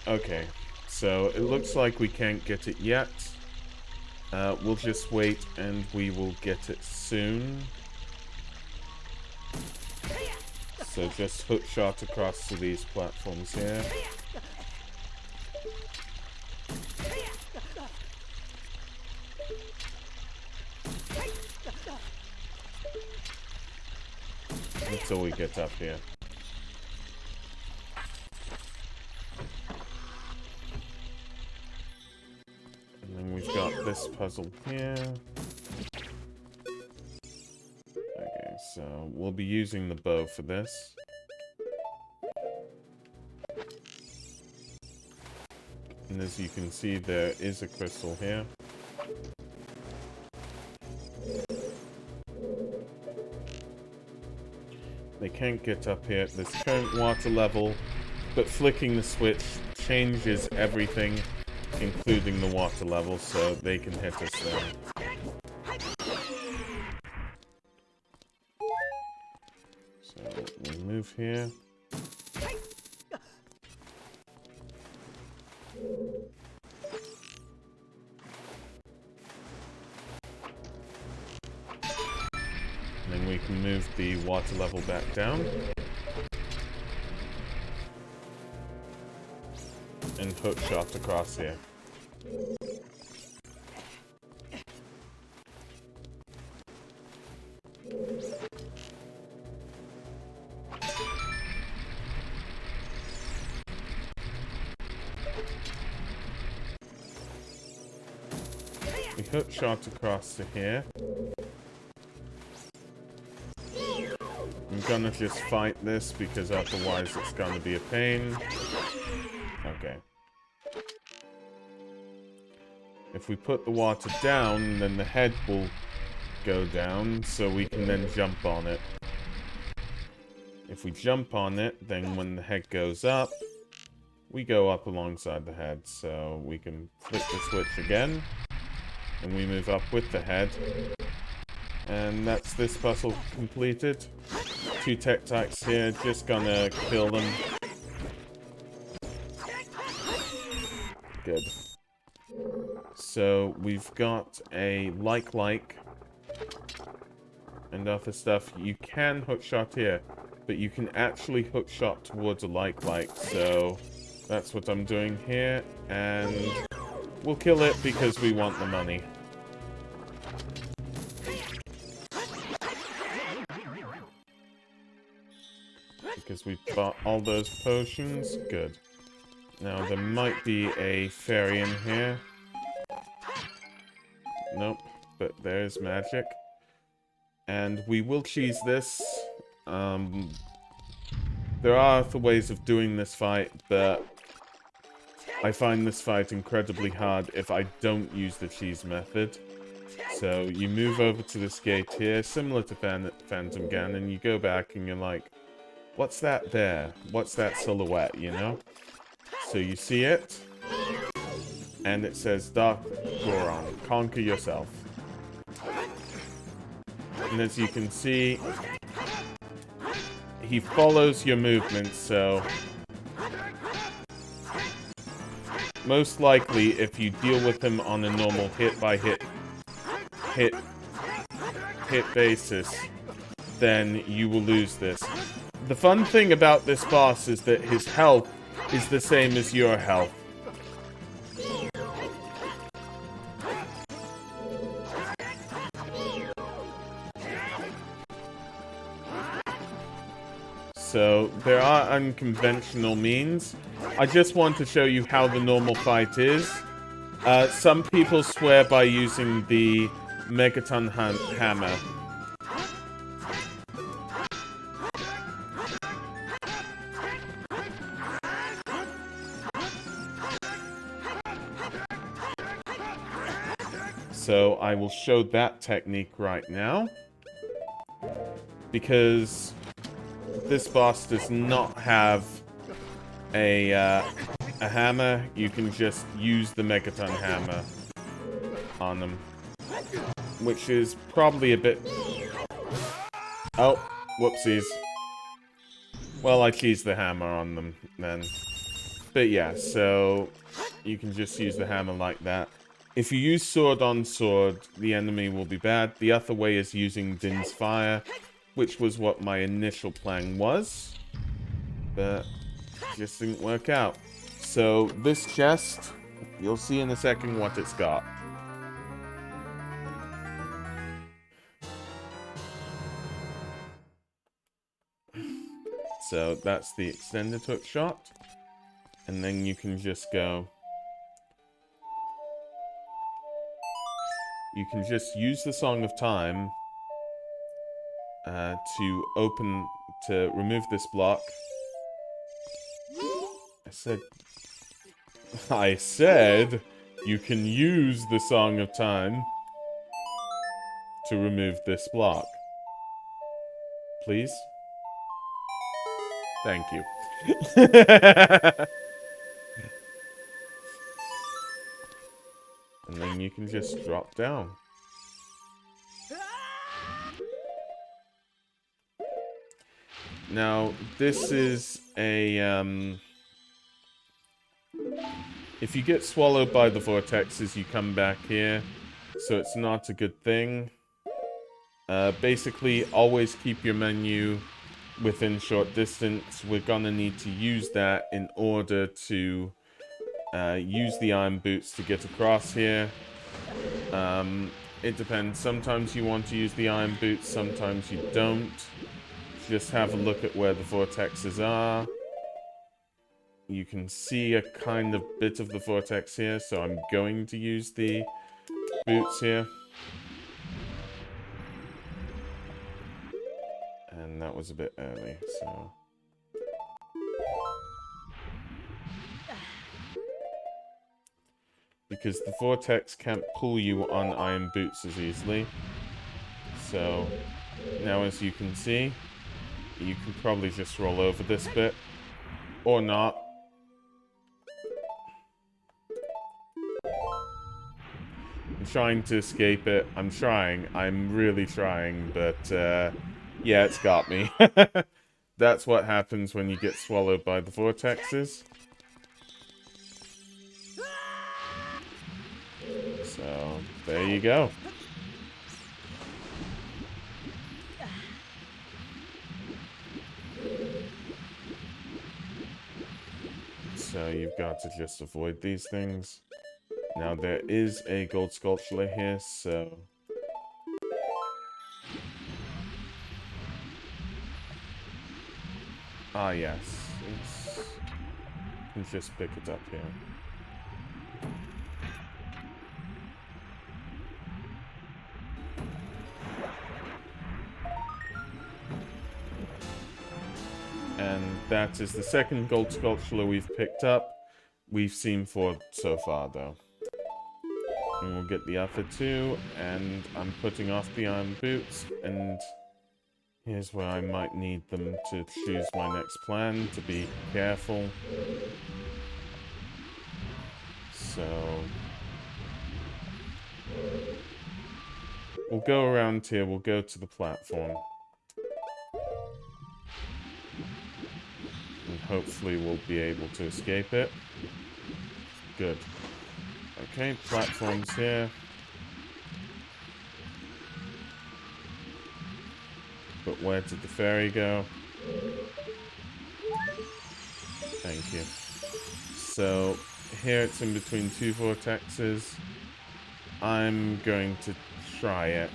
Okay, so it looks like we can't get it yet. We'll just wait and we will get it soon. So just hook shot across to these platforms here. Until we get up here. And then we've got this puzzle here. Okay, so we'll be using the bow for this. And as you can see, there is a crystal here. They can't get up here at this current water level, but flicking the switch changes everything, including the water level, so they can hit us there. So we move here. And then we can move the water level back down. And hook shot across here. We hook shot across to here. I'm gonna just fight this because otherwise it's gonna be a pain. Okay. If we put the water down, then the head will go down, so we can then jump on it. If we jump on it, then when the head goes up, we go up alongside the head. So we can flick the switch again, and we move up with the head. And that's this puzzle completed. 2 tech-tacks here, just gonna kill them. Good. So we've got a like, and other stuff. You can hookshot here, but you can actually hookshot towards a like. So that's what I'm doing here, and we'll kill it because we want the money. Because we bought all those potions. Good. Now, there might be a fairy in here. Nope, but there's magic. And we will cheese this. There are other ways of doing this fight, but I find this fight incredibly hard if I don't use the cheese method. So you move over to this gate here, similar to Phantom Ganon, you go back and you're like, what's that there? What's that silhouette, you know? So you see it, and it says, Dark Goron, conquer yourself. And as you can see, he follows your movements, so most likely if you deal with him on a normal hit basis, then you will lose this. The fun thing about this boss is that his health is the same as your health. So, there are unconventional means. I just want to show you how the normal fight is. Some people swear by using the Megaton Hammer. So I will show that technique right now, because this boss does not have a hammer, you can just use the Megaton hammer on them. Which is probably a bit... Oh, whoopsies. Well, I cheesed the hammer on them then. But yeah, so you can just use the hammer like that. If you use sword on sword, the enemy will be bad. The other way is using Din's Fire, which was what my initial plan was. But it just didn't work out. So this chest, you'll see in a second what it's got. So that's the extended hook shot. And then you can just go... You can just use the Song of Time to remove this block. I said you can use the Song of Time to remove this block. Please? Thank you. And then you can just drop down. Now, this is a, if you get swallowed by the vortexes, you come back here, so it's not a good thing. Basically, always keep your menu within short distance. We're gonna need to use that in order to use the iron boots to get across here. It depends. Sometimes you want to use the iron boots, sometimes you don't. Just have a look at where the vortexes are. You can see a kind of bit of the vortex here, so I'm going to use the boots here. And that was a bit early, so... Because the vortex can't pull you on iron boots as easily. So, now as you can see, you can probably just roll over this bit. Or not. I'm trying to escape it. I'm trying. I'm really trying, but, yeah, it's got me. That's what happens when you get swallowed by the vortexes. So, there you go. So you've got to just avoid these things. Now there is a gold Skulltula here, so... Ah, yes. You can just pick it up here. And that is the second gold Skulltula we've picked up. We've seen 4 so far, though. And we'll get the other 2, and I'm putting off the iron boots, and here's where I might need them to choose my next plan, to be careful. So... we'll go around here, we'll go to the platform. And hopefully we'll be able to escape it. Good. Okay, platform's here. But where did the fairy go? Thank you. So, here it's in between 2 vortexes. I'm going to try it.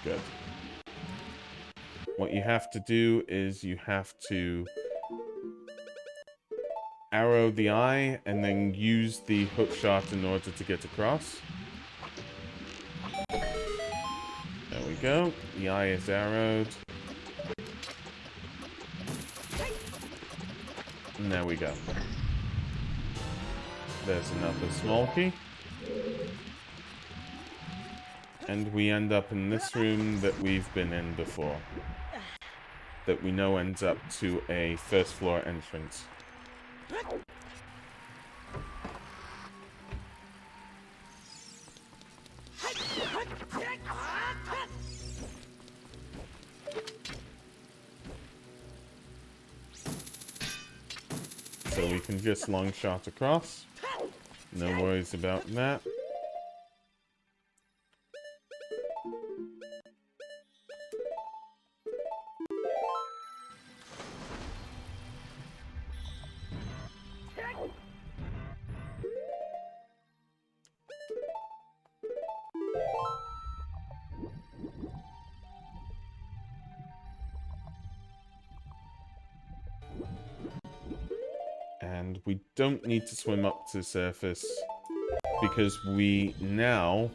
Good. What you have to do is you have to arrow the eye and then use the hook shot in order to get across. There we go. The eye is arrowed. And there we go. There's another small key. And we end up in this room that we've been in before. that we know ends up to a first floor entrance. So we can just long shot across. No worries about that. And we don't need to swim up to the surface because we now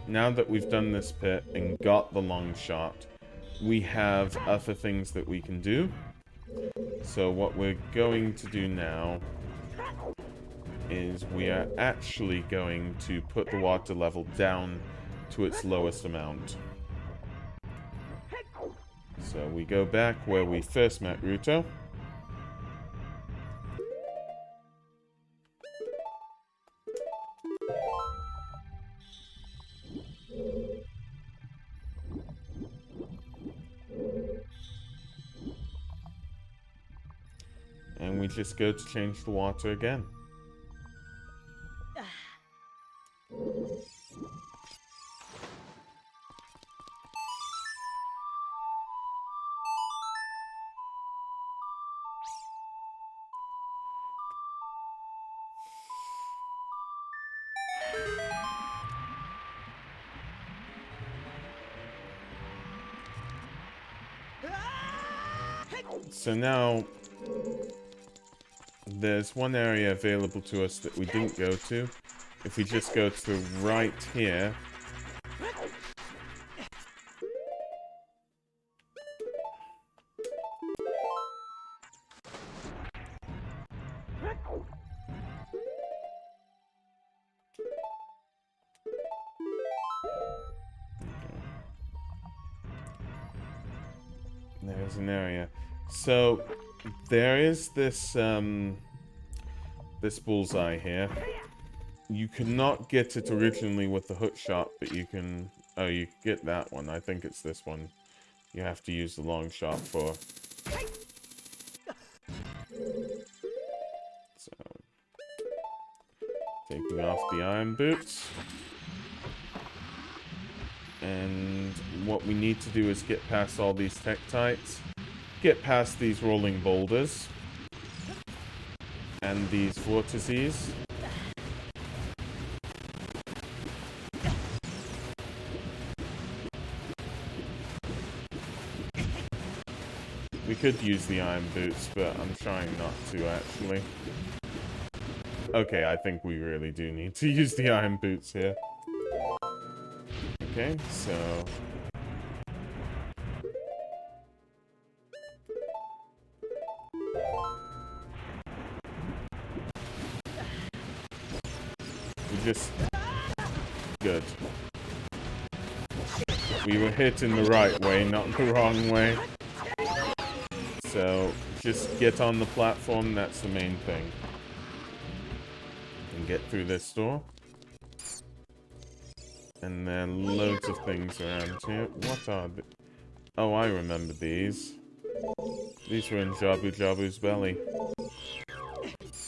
that we've done this pit and got the long shot, we have other things that we can do. So what we're going to do now is we are actually going to put the water level down to its lowest amount. So we go back where we first met Ruto. And we just go to change the water again. So now, there's one area available to us that we didn't go to. If we just go to the right here, there's an area. So there is this this bullseye here. You cannot get it originally with the hook shot, but you can... Oh, you get that one. I think it's this one. You have to use the long shot for. So, taking off the iron boots. And what we need to do is get past all these tektites. Get past these rolling boulders. And these vortices. We could use the iron boots, but I'm trying not to, actually. Okay, I think we really do need to use the iron boots here. Okay, so... we just... Good. We were hit in the right way, not the wrong way. So, just get on the platform, that's the main thing. And get through this door. And then loads of things around here. What are the... Oh, I remember these. These were in Jabu Jabu's belly.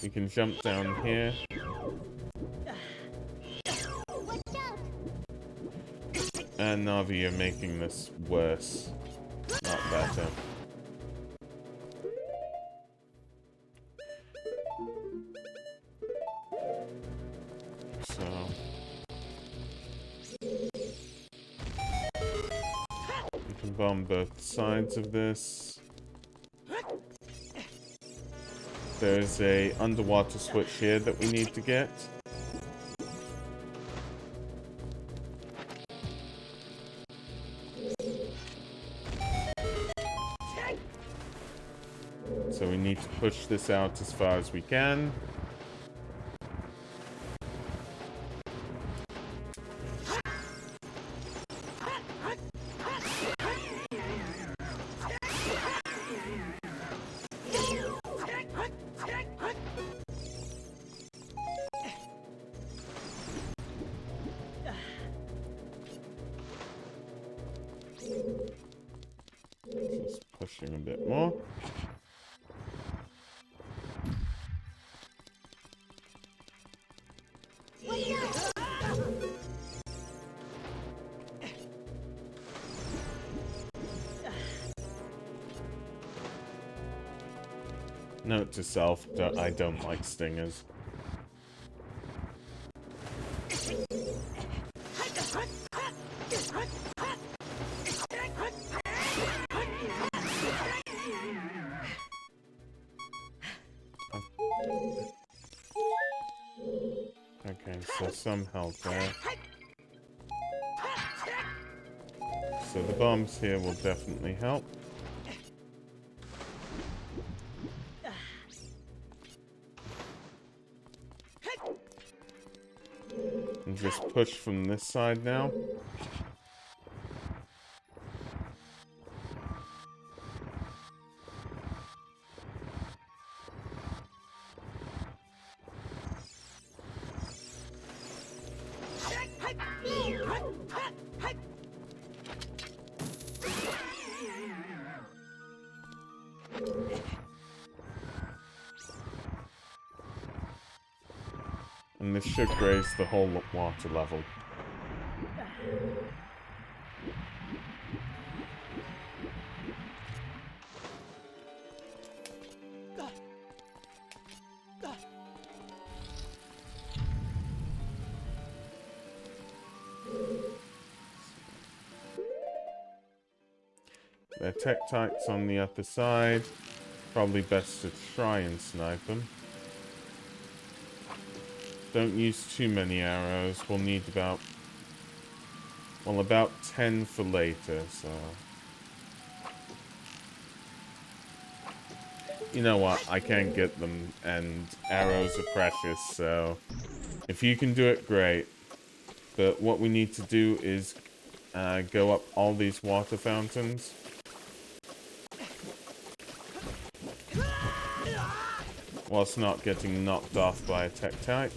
We can jump down here. And Navi, you're making this worse, not better. So... we can bomb both sides of this. There's a underwater switch here that we need to get. So we need to push this out as far as we can. pushing a bit more. Note to self, I don't like stingers. Okay, so some health there. So the bombs here will definitely help. And just push from this side now. And this should raise the whole water level. There are Tektites on the other side. Probably best to try and snipe them. Don't use too many arrows. We'll need about 10 for later, so... You know what? I can't get them, and arrows are precious, so... If you can do it, great. But what we need to do is go up all these water fountains. Whilst not getting knocked off by a Tektite.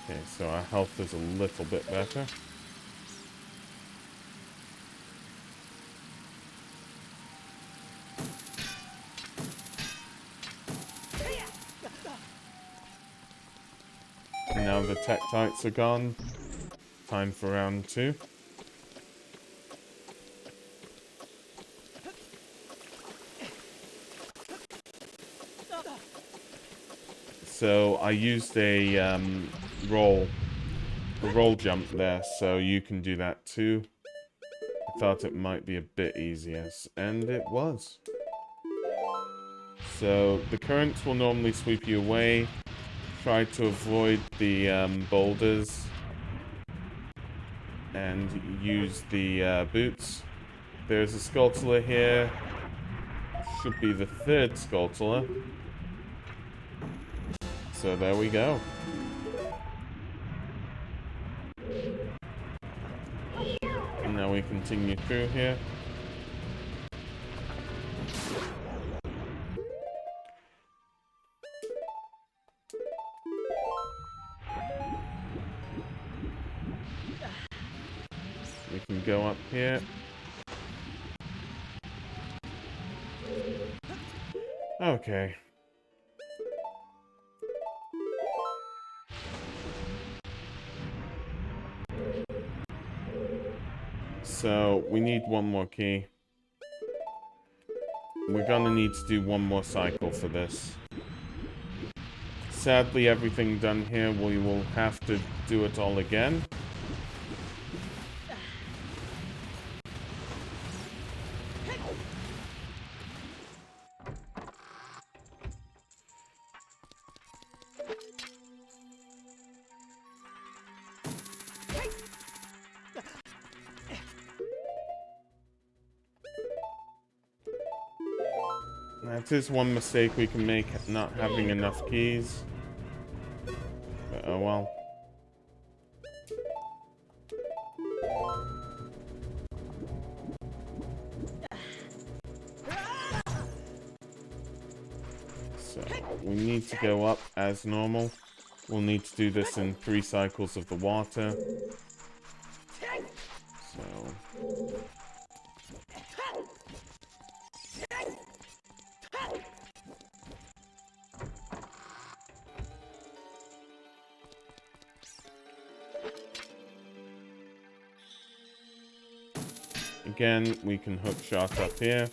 Okay, so our health is a little bit better. Now the Tektites are gone. Time for round 2. So I used a roll jump there, so you can do that too. I thought it might be a bit easier, and it was. So the currents will normally sweep you away. Try to avoid the boulders and use the boots. There's a Skulltula here. Should be the 3rd Skulltula. So there we go. And now we continue through here. We can go up here. Okay. So, we need one more key. We're gonna need to do one more cycle for this. Sadly, everything done here, we will have to do it all again. That is one mistake we can make, not having enough keys. But oh well. So we need to go up as normal. We'll need to do this in 3 cycles of the water. So again, we can hook shot up here.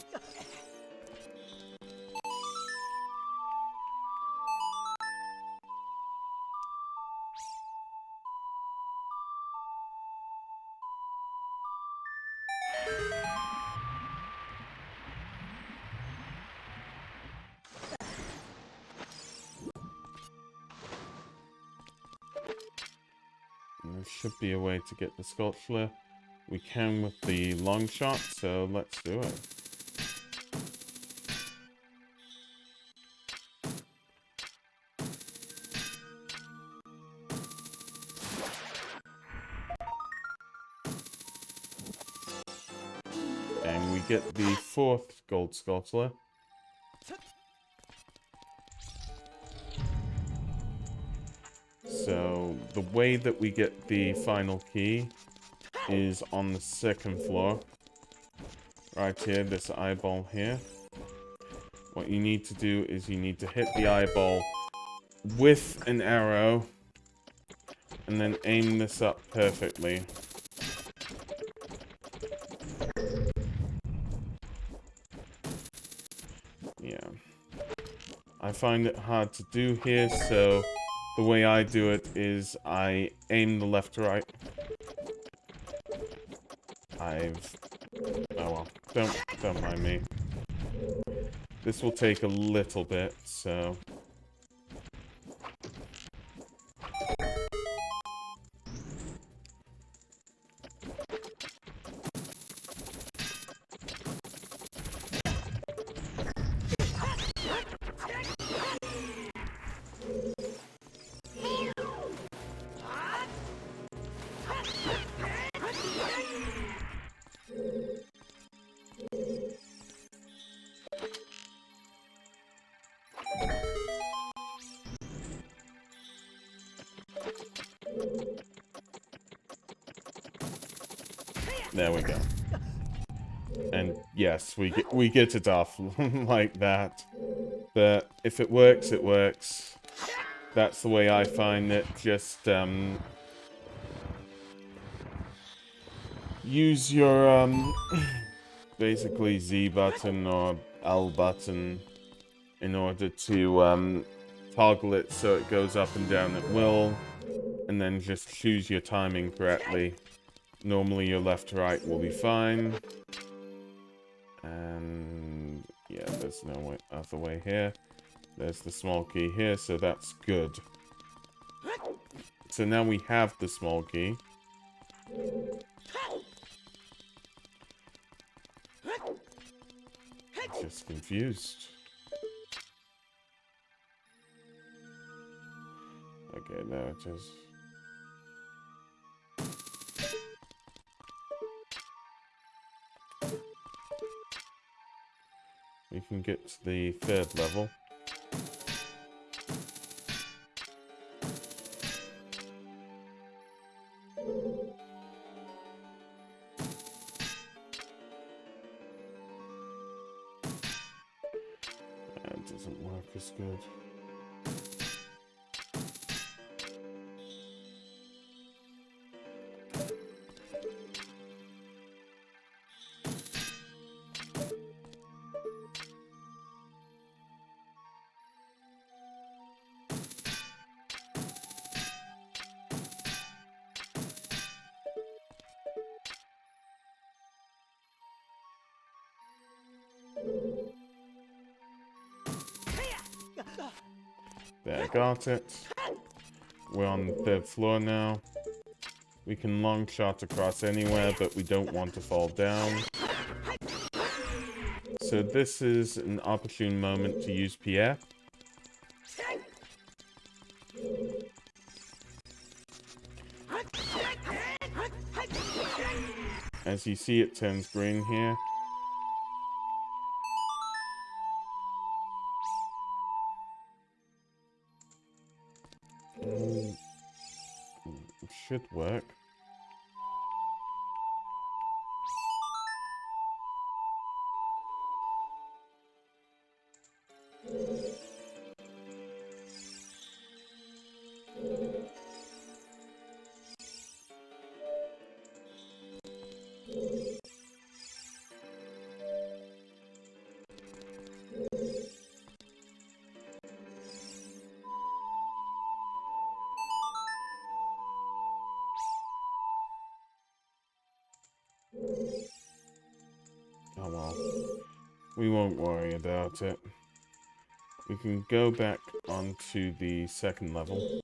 And there should be a way to get the Skulltula. We can with the Longshot, so let's do it. And we get the 4th gold Skulltula. So the way that we get the final key is on the 2nd floor. Right here, this eyeball here. What you need to do is you need to hit the eyeball with an arrow and then aim this up perfectly. Yeah. I find it hard to do here, so the way I do it is I aim the left to right. Oh well, don't mind me. This will take a little bit, so... There we go. And yes, we get it off like that. But if it works, it works. That's the way I find it. Just use your basically Z button or L button in order to toggle it so it goes up and down at will, and then just choose your timing correctly. Normally your left to right will be fine. And yeah, there's no other way here. There's the small key here, so that's good. So now we have the small key. Just confused. Okay, there it is. We can get to the 3rd level. That doesn't work as good. There, got it. We're on the 3rd floor now. We can long shot across anywhere, but we don't want to fall down. So this is an opportune moment to use Pierre. As you see, it turns green here. It should work. Oh well. We won't worry about it. We can go back onto the second level.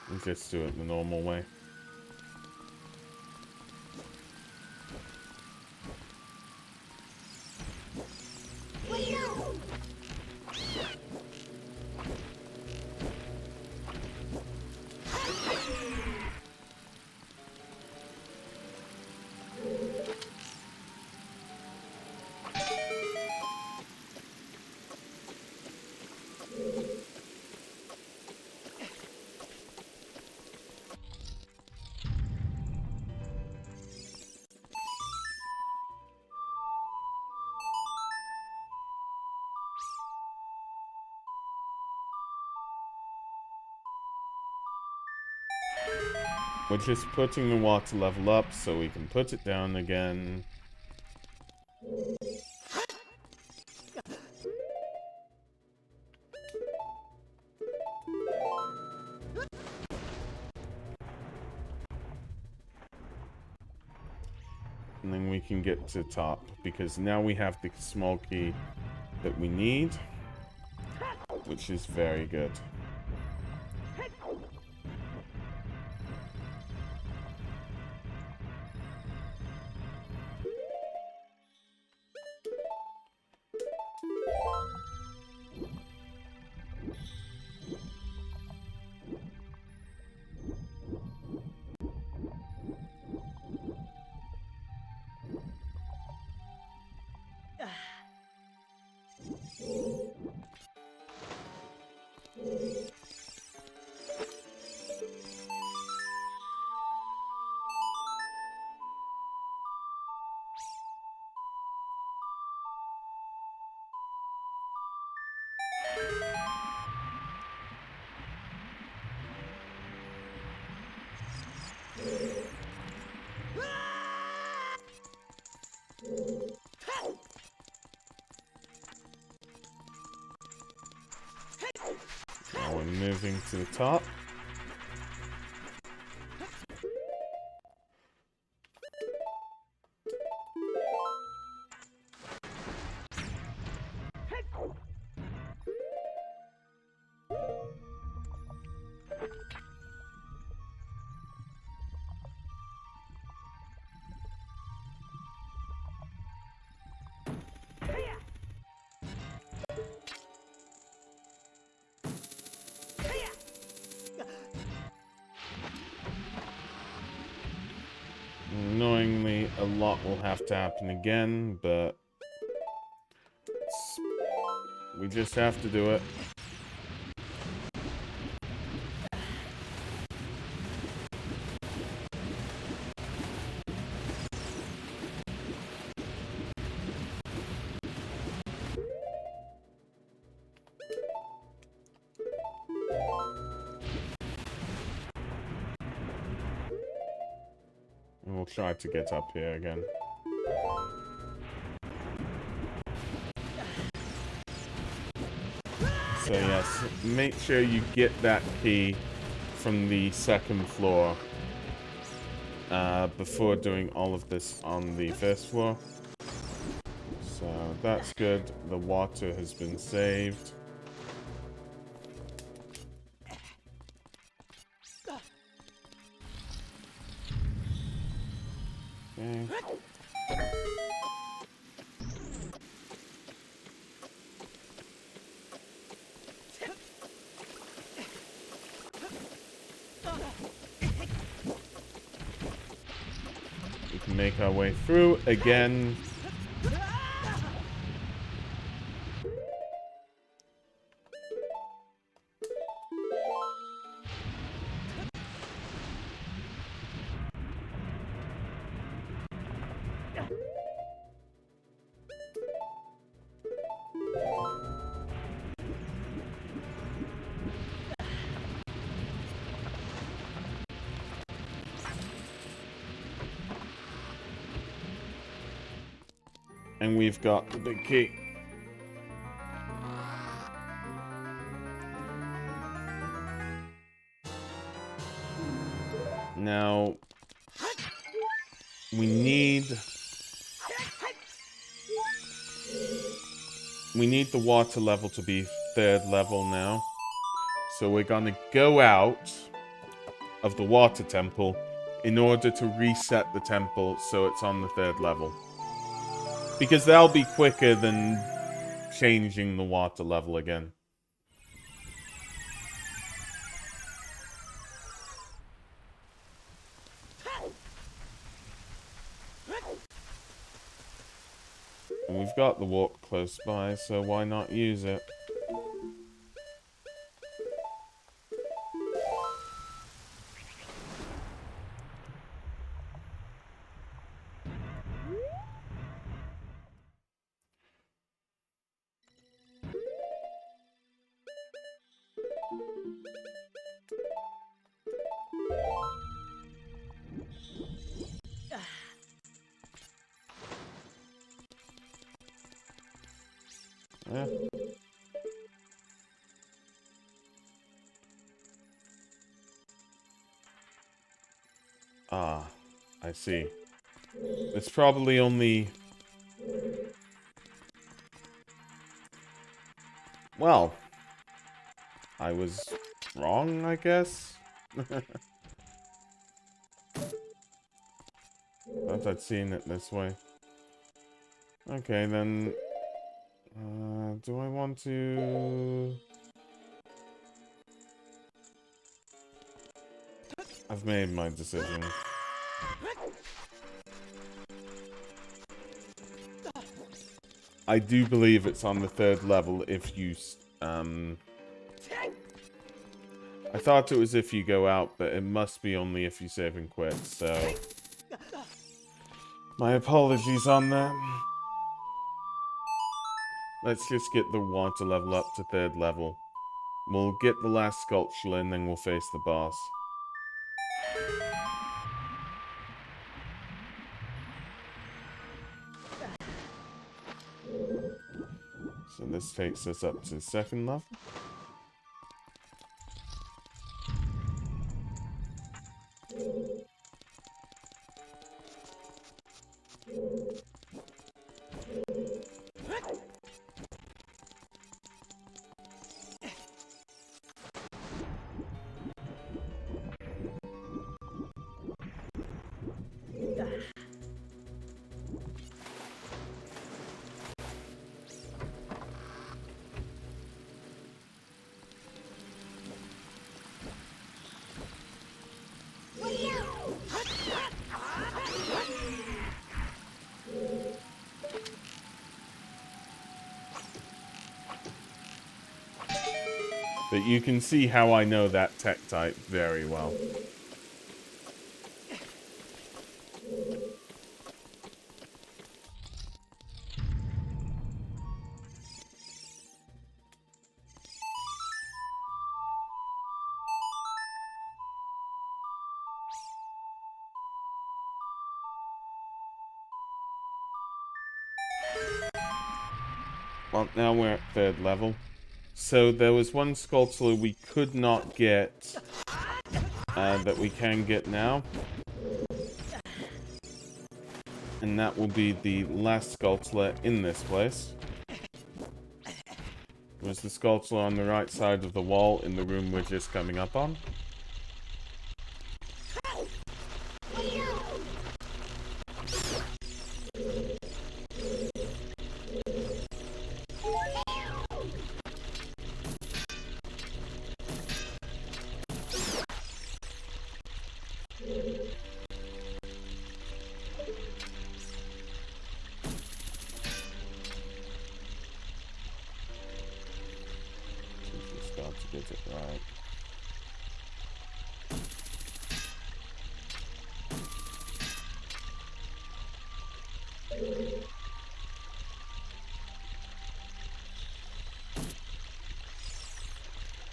And just do it the normal way. We're just putting the water level up so we can put it down again. And then we can get to the top, because now we have the small key that we need, which is very good. Now we're moving to the top. Annoyingly, a lot will have to happen again, but we just have to do it. And we'll try to get up here again. So yes, make sure you get that key from the second floor before doing all of this on the first floor. So that's good. The water has been saved. Okay. We can make our way through again. And we've got the big key. Now, we need the water level to be 3rd level now. So we're gonna go out of the water temple in order to reset the temple so it's on the 3rd level. Because that'll be quicker than changing the water level again. And we've got the walk close by, so why not use it? Yeah. Ah, I see. It's probably only... Well, I was wrong, I guess? Thought I'd seen it this way. Okay, then... do I want to... I've made my decision. I do believe it's on the 3rd level if you... I thought it was if you go out, but it must be only if you save and quit, so... My apologies on that. Let's just get the water level up to 3rd level. We'll get the last Skulltula and then we'll face the boss. So this takes us up to 2nd level. But you can see how I know that tech type very well. Well, now we're at 3rd level. So there was one Skulltula we could not get that we can get now. And that will be the last Skulltula in this place. It was the Skulltula on the right side of the wall in the room we're just coming up on.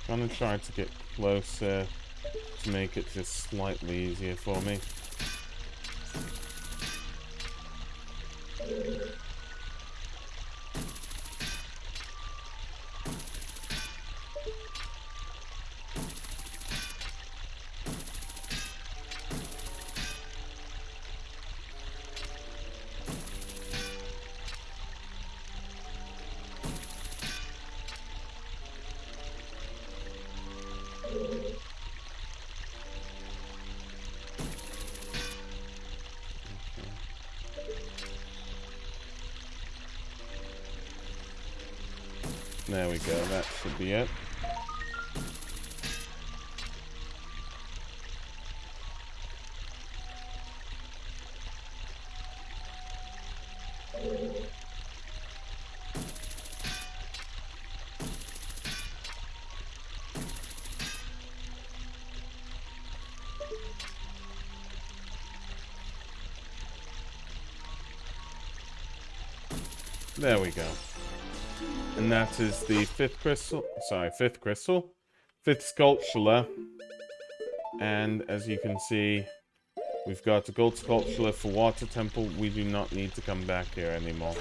I'm gonna try to get closer to make it just slightly easier for me. There we go, that should be it. There we go. And that is the fifth crystal. Fifth Skulltula. And as you can see, we've got a gold Skulltula for Water Temple. We do not need to come back here anymore.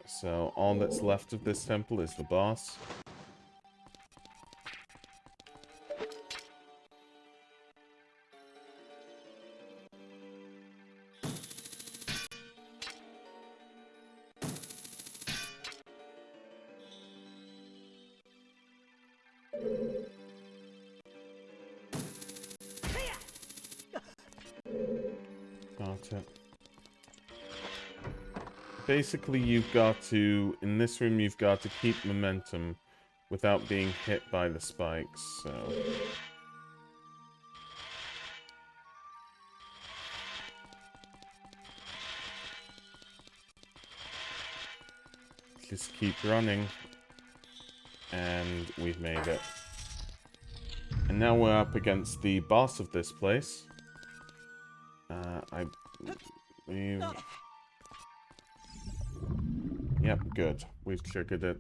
So all that's left of this temple is the boss. Got it. Basically, you've got to, in this room, you've got to keep momentum without being hit by the spikes, so... Just keep running, and we've made it. And now we're up against the boss of this place. I believe... Yep, good. We've triggered it.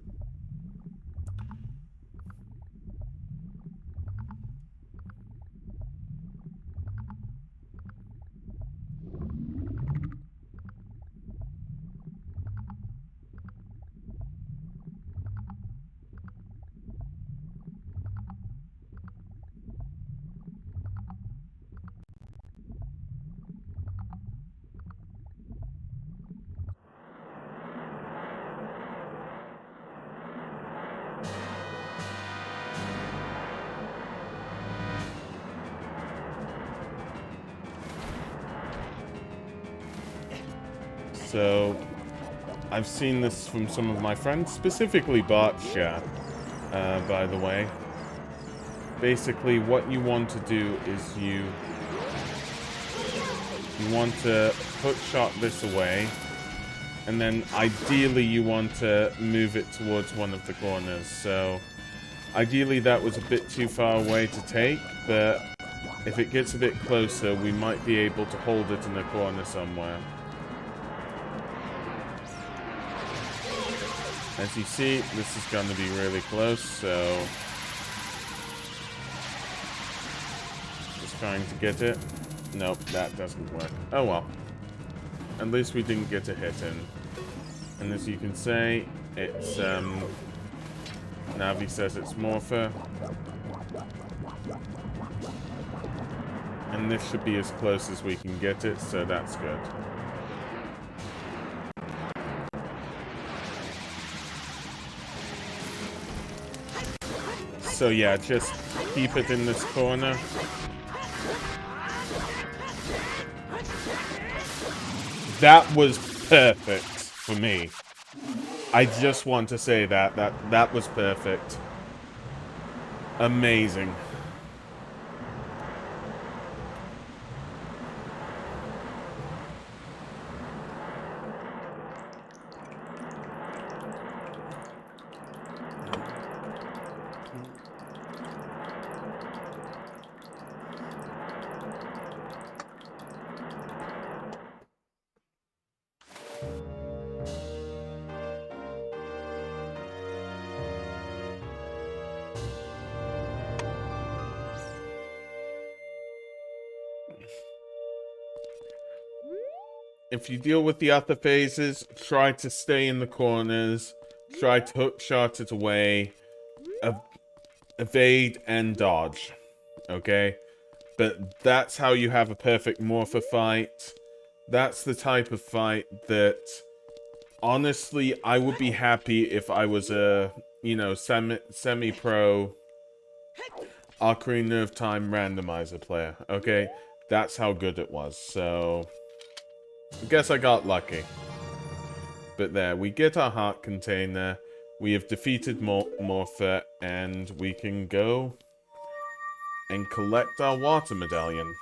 So, I've seen this from some of my friends, specifically Botcha, by the way. Basically, what you want to do is you want to hookshot this away, and then ideally you want to move it towards one of the corners. So, ideally that was a bit too far away to take, but if it gets a bit closer, we might be able to hold it in a corner somewhere. As you see, this is going to be really close, so... Just trying to get it. Nope, that doesn't work. Oh well. At least we didn't get a hit in. And as you can say, it's, Navi says it's Morpha. And this should be as close as we can get it, so that's good. So yeah, just keep it in this corner. That was perfect for me. I just want to say that was perfect. Amazing. If you deal with the other phases, try to stay in the corners, try to hookshot it away, evade and dodge, okay? But that's how you have a perfect Morpha fight. That's the type of fight that, honestly, I would be happy if I was a you know, semi-pro Ocarina of Time randomizer player, okay? That's how good it was, so... I guess I got lucky. But there, we get our heart container, we have defeated Morpha, and we can go and collect our water medallion.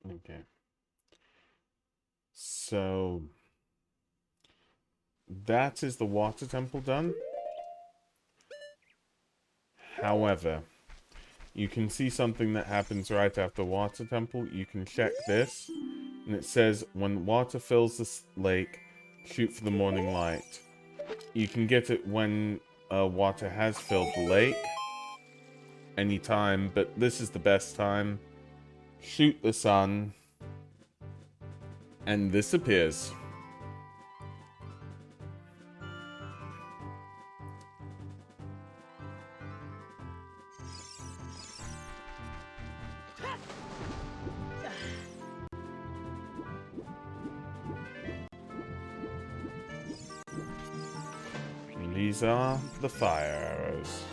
Okay. So... that is the water temple done. However, you can see something that happens right after water temple. You can check this, and it says, when water fills this lake, shoot for the morning light. You can get it when water has filled the lake. Anytime, but this is the best time. Shoot the sun, and this appears. These are the fire arrows.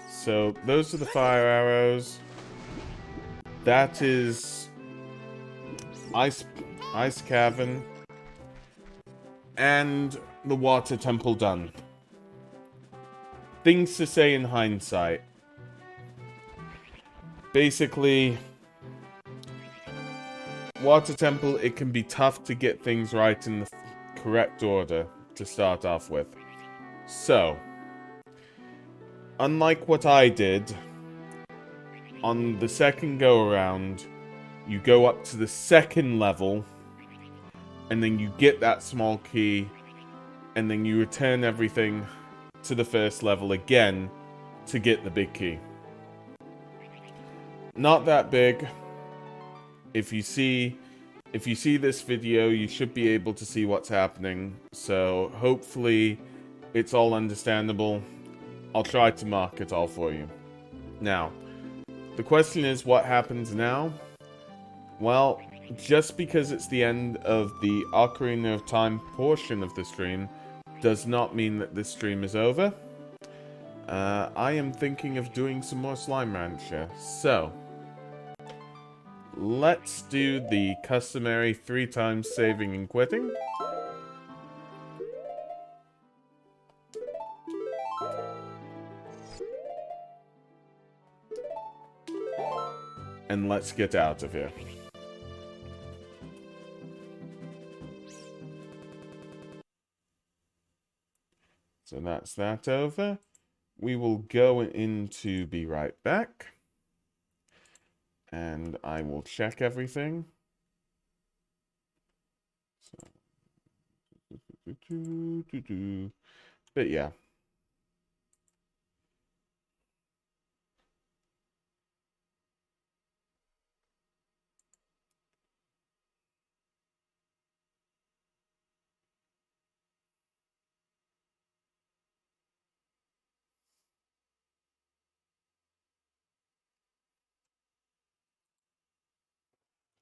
So, those are the fire arrows. That is Ice Cavern. And the water temple done. Things to say in hindsight. Basically, water temple, it can be tough to get things right in the correct order to start off with. So, unlike what I did, on the second go-around, you go up to the second level, and then you get that small key, and then you return everything to the first level again to get the big key. Not that big. If you see this video, you should be able to see what's happening. So hopefully it's all understandable. I'll try to mark it all for you. Now, the question is, what happens now? Well, just because it's the end of the Ocarina of Time portion of the stream does not mean that this stream is over. I am thinking of doing some more Slime Rancher, so let's do the customary 3 times saving and quitting. And let's get out of here. So that's that over. We will go into Be Right Back. And I will check everything. So, but yeah.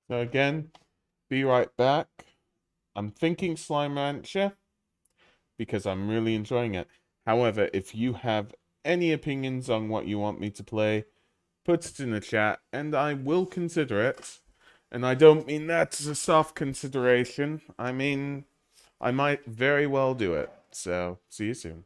So again, Be Right Back. I'm thinking Slime Rancher because I'm really enjoying it. However, if you have any opinions on what you want me to play, put it in the chat and I will consider it. And I don't mean that as a soft consideration. I mean, I might very well do it. So, see you soon.